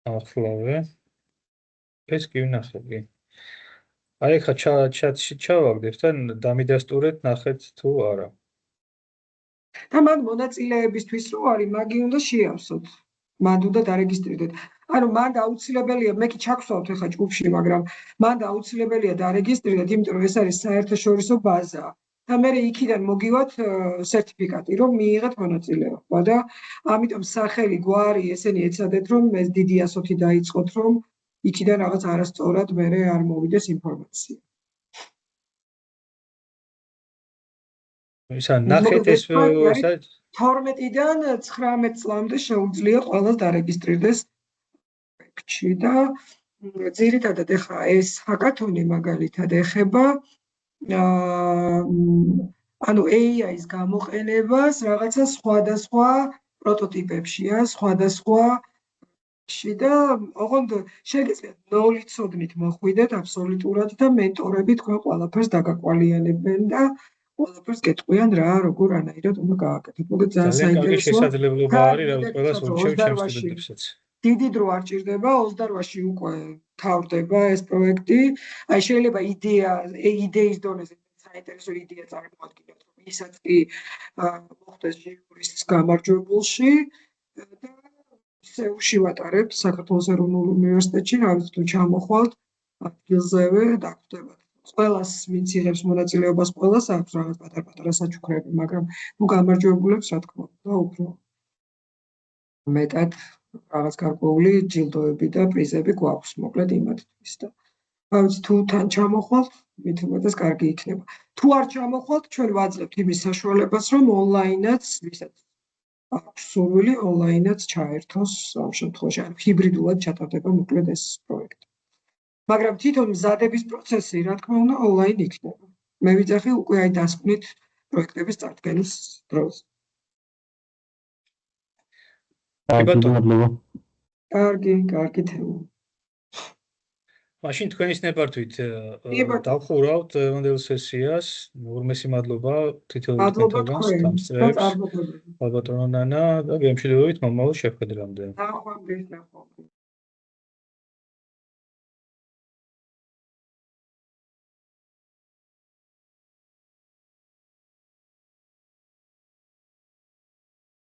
ახლავე. ეს კი ვნახე, კი. აი ხა ჩატში ჩავაგდებ და დამიდასტურეთ, ნახეთ თუ არა. და მან მონაწილეებისთვის რო არის, მაგი უნდა შეავსოთ. მან უნდა დარეგისტრირდეთ. ანუ მან აუცილებელია, მე კი ჩაქვსავთ ხა ჯგუფში, მაგრამ მან აუცილებელია დარეგისტრირდეთ, იმიტომ რომ ეს არის საერთაშორისო ბაზა. და მე იქიდან მოგივათ სერტიფიკატი, რომ მიიღეთ მონაწილეობა და ამიტომ სახელი, გვარი, ესენი ეცადეთ, რომ ეს დიდი ასოთი დაიწყოთ, რომ იქიდან რაღაც არასწორად მე არ მოვიდეს ინფორმაცია. ისა ნახეთ ეს 12-დან 19 წლამდე შეუძლია ყველას დარეგისტრირდეს პროექტში და ძირითადად ეხლა ეს ჰაკათონი მაგალითად ეხება ანუ AI-ის გამოყენებას რაღაცა სხვადასხვა პროტოტიპებშია, სხვადასხვა და ოღონდ შეგიძლიათ ნოლიცოდნით მოხვიდეთ აბსოლუტურად და მენტორები თქვენ ყველაფერს დაგაკვალიანებენ და ყველაფერს გეტყვიან რა, როგორ ანაირად უნდა გააკეთოთ. მოგეთ ძალიან ძალიან კარგი საინტერესოა. შესაძლებლობა თან არის, რა ყველას მოგეცათ, რომ ურჩევ ჩემს 28-ში სტუდენტებსაც. დიდი დრო არ ჭირდება, 28-ში უკვე თავდება ეს პროექტი. აი შეიძლება იდეის დონეზე საინტერესო იდეა წარმოადგინოთ, რომ ისაც კი მოხდეს ჟიურის გამარჯვებულში და სეულში ვატარებთ საქართველოს ეროვნულ უნივერსიტეტში, რა ვიცი თუ ჩამოხვალთ ადგილზევე და გვხვდებათ. ყველას ვინც იღებს მონაწილეობას, ყველას აქვს რაღაც პატარ-პატარა საჩუქრები, მაგრამ ნუ გამარჯვებულებს რა თქმა უნდა უფრო მეტად რაღაც გარკვეული ჯილდოები და პრიზები გვაქვს, მოკლედ იმათთვის და რა ვიცი თუ თან ჩამოხვალთ, მით უმეტეს კარგი იქნება. თუ არ ჩამოხვალთ, ჩვენ ვაძლევთ იმის საშუალებას, რომ ონლაინაც, ვისაც აქვს სურვილი, ონლაინაც ჩაერთოს ამ შემთხვევაში, ან ჰიბრიდულად ჩატარდება მოკლედ ეს პროექტი. მაგრამ თვითონ მზადების პროცესი, რა თქმა უნდა, ონლაინ იქნება. მე ვიძახი უკვე აი დასკვნით პროექტების წარდგენის დროს. დიდი მადლობა. კარგი თემა. მაშინ თქვენის ნებართვით დავხურავთ ევანდელ სესიას. ურმესი მადლობა თითოეულ თქვენთაგანს დამსწრეებს. ალბათ რომ ნანა და გემშვიდობებით მომავალ შეხვედრამდე. ნახვამდის.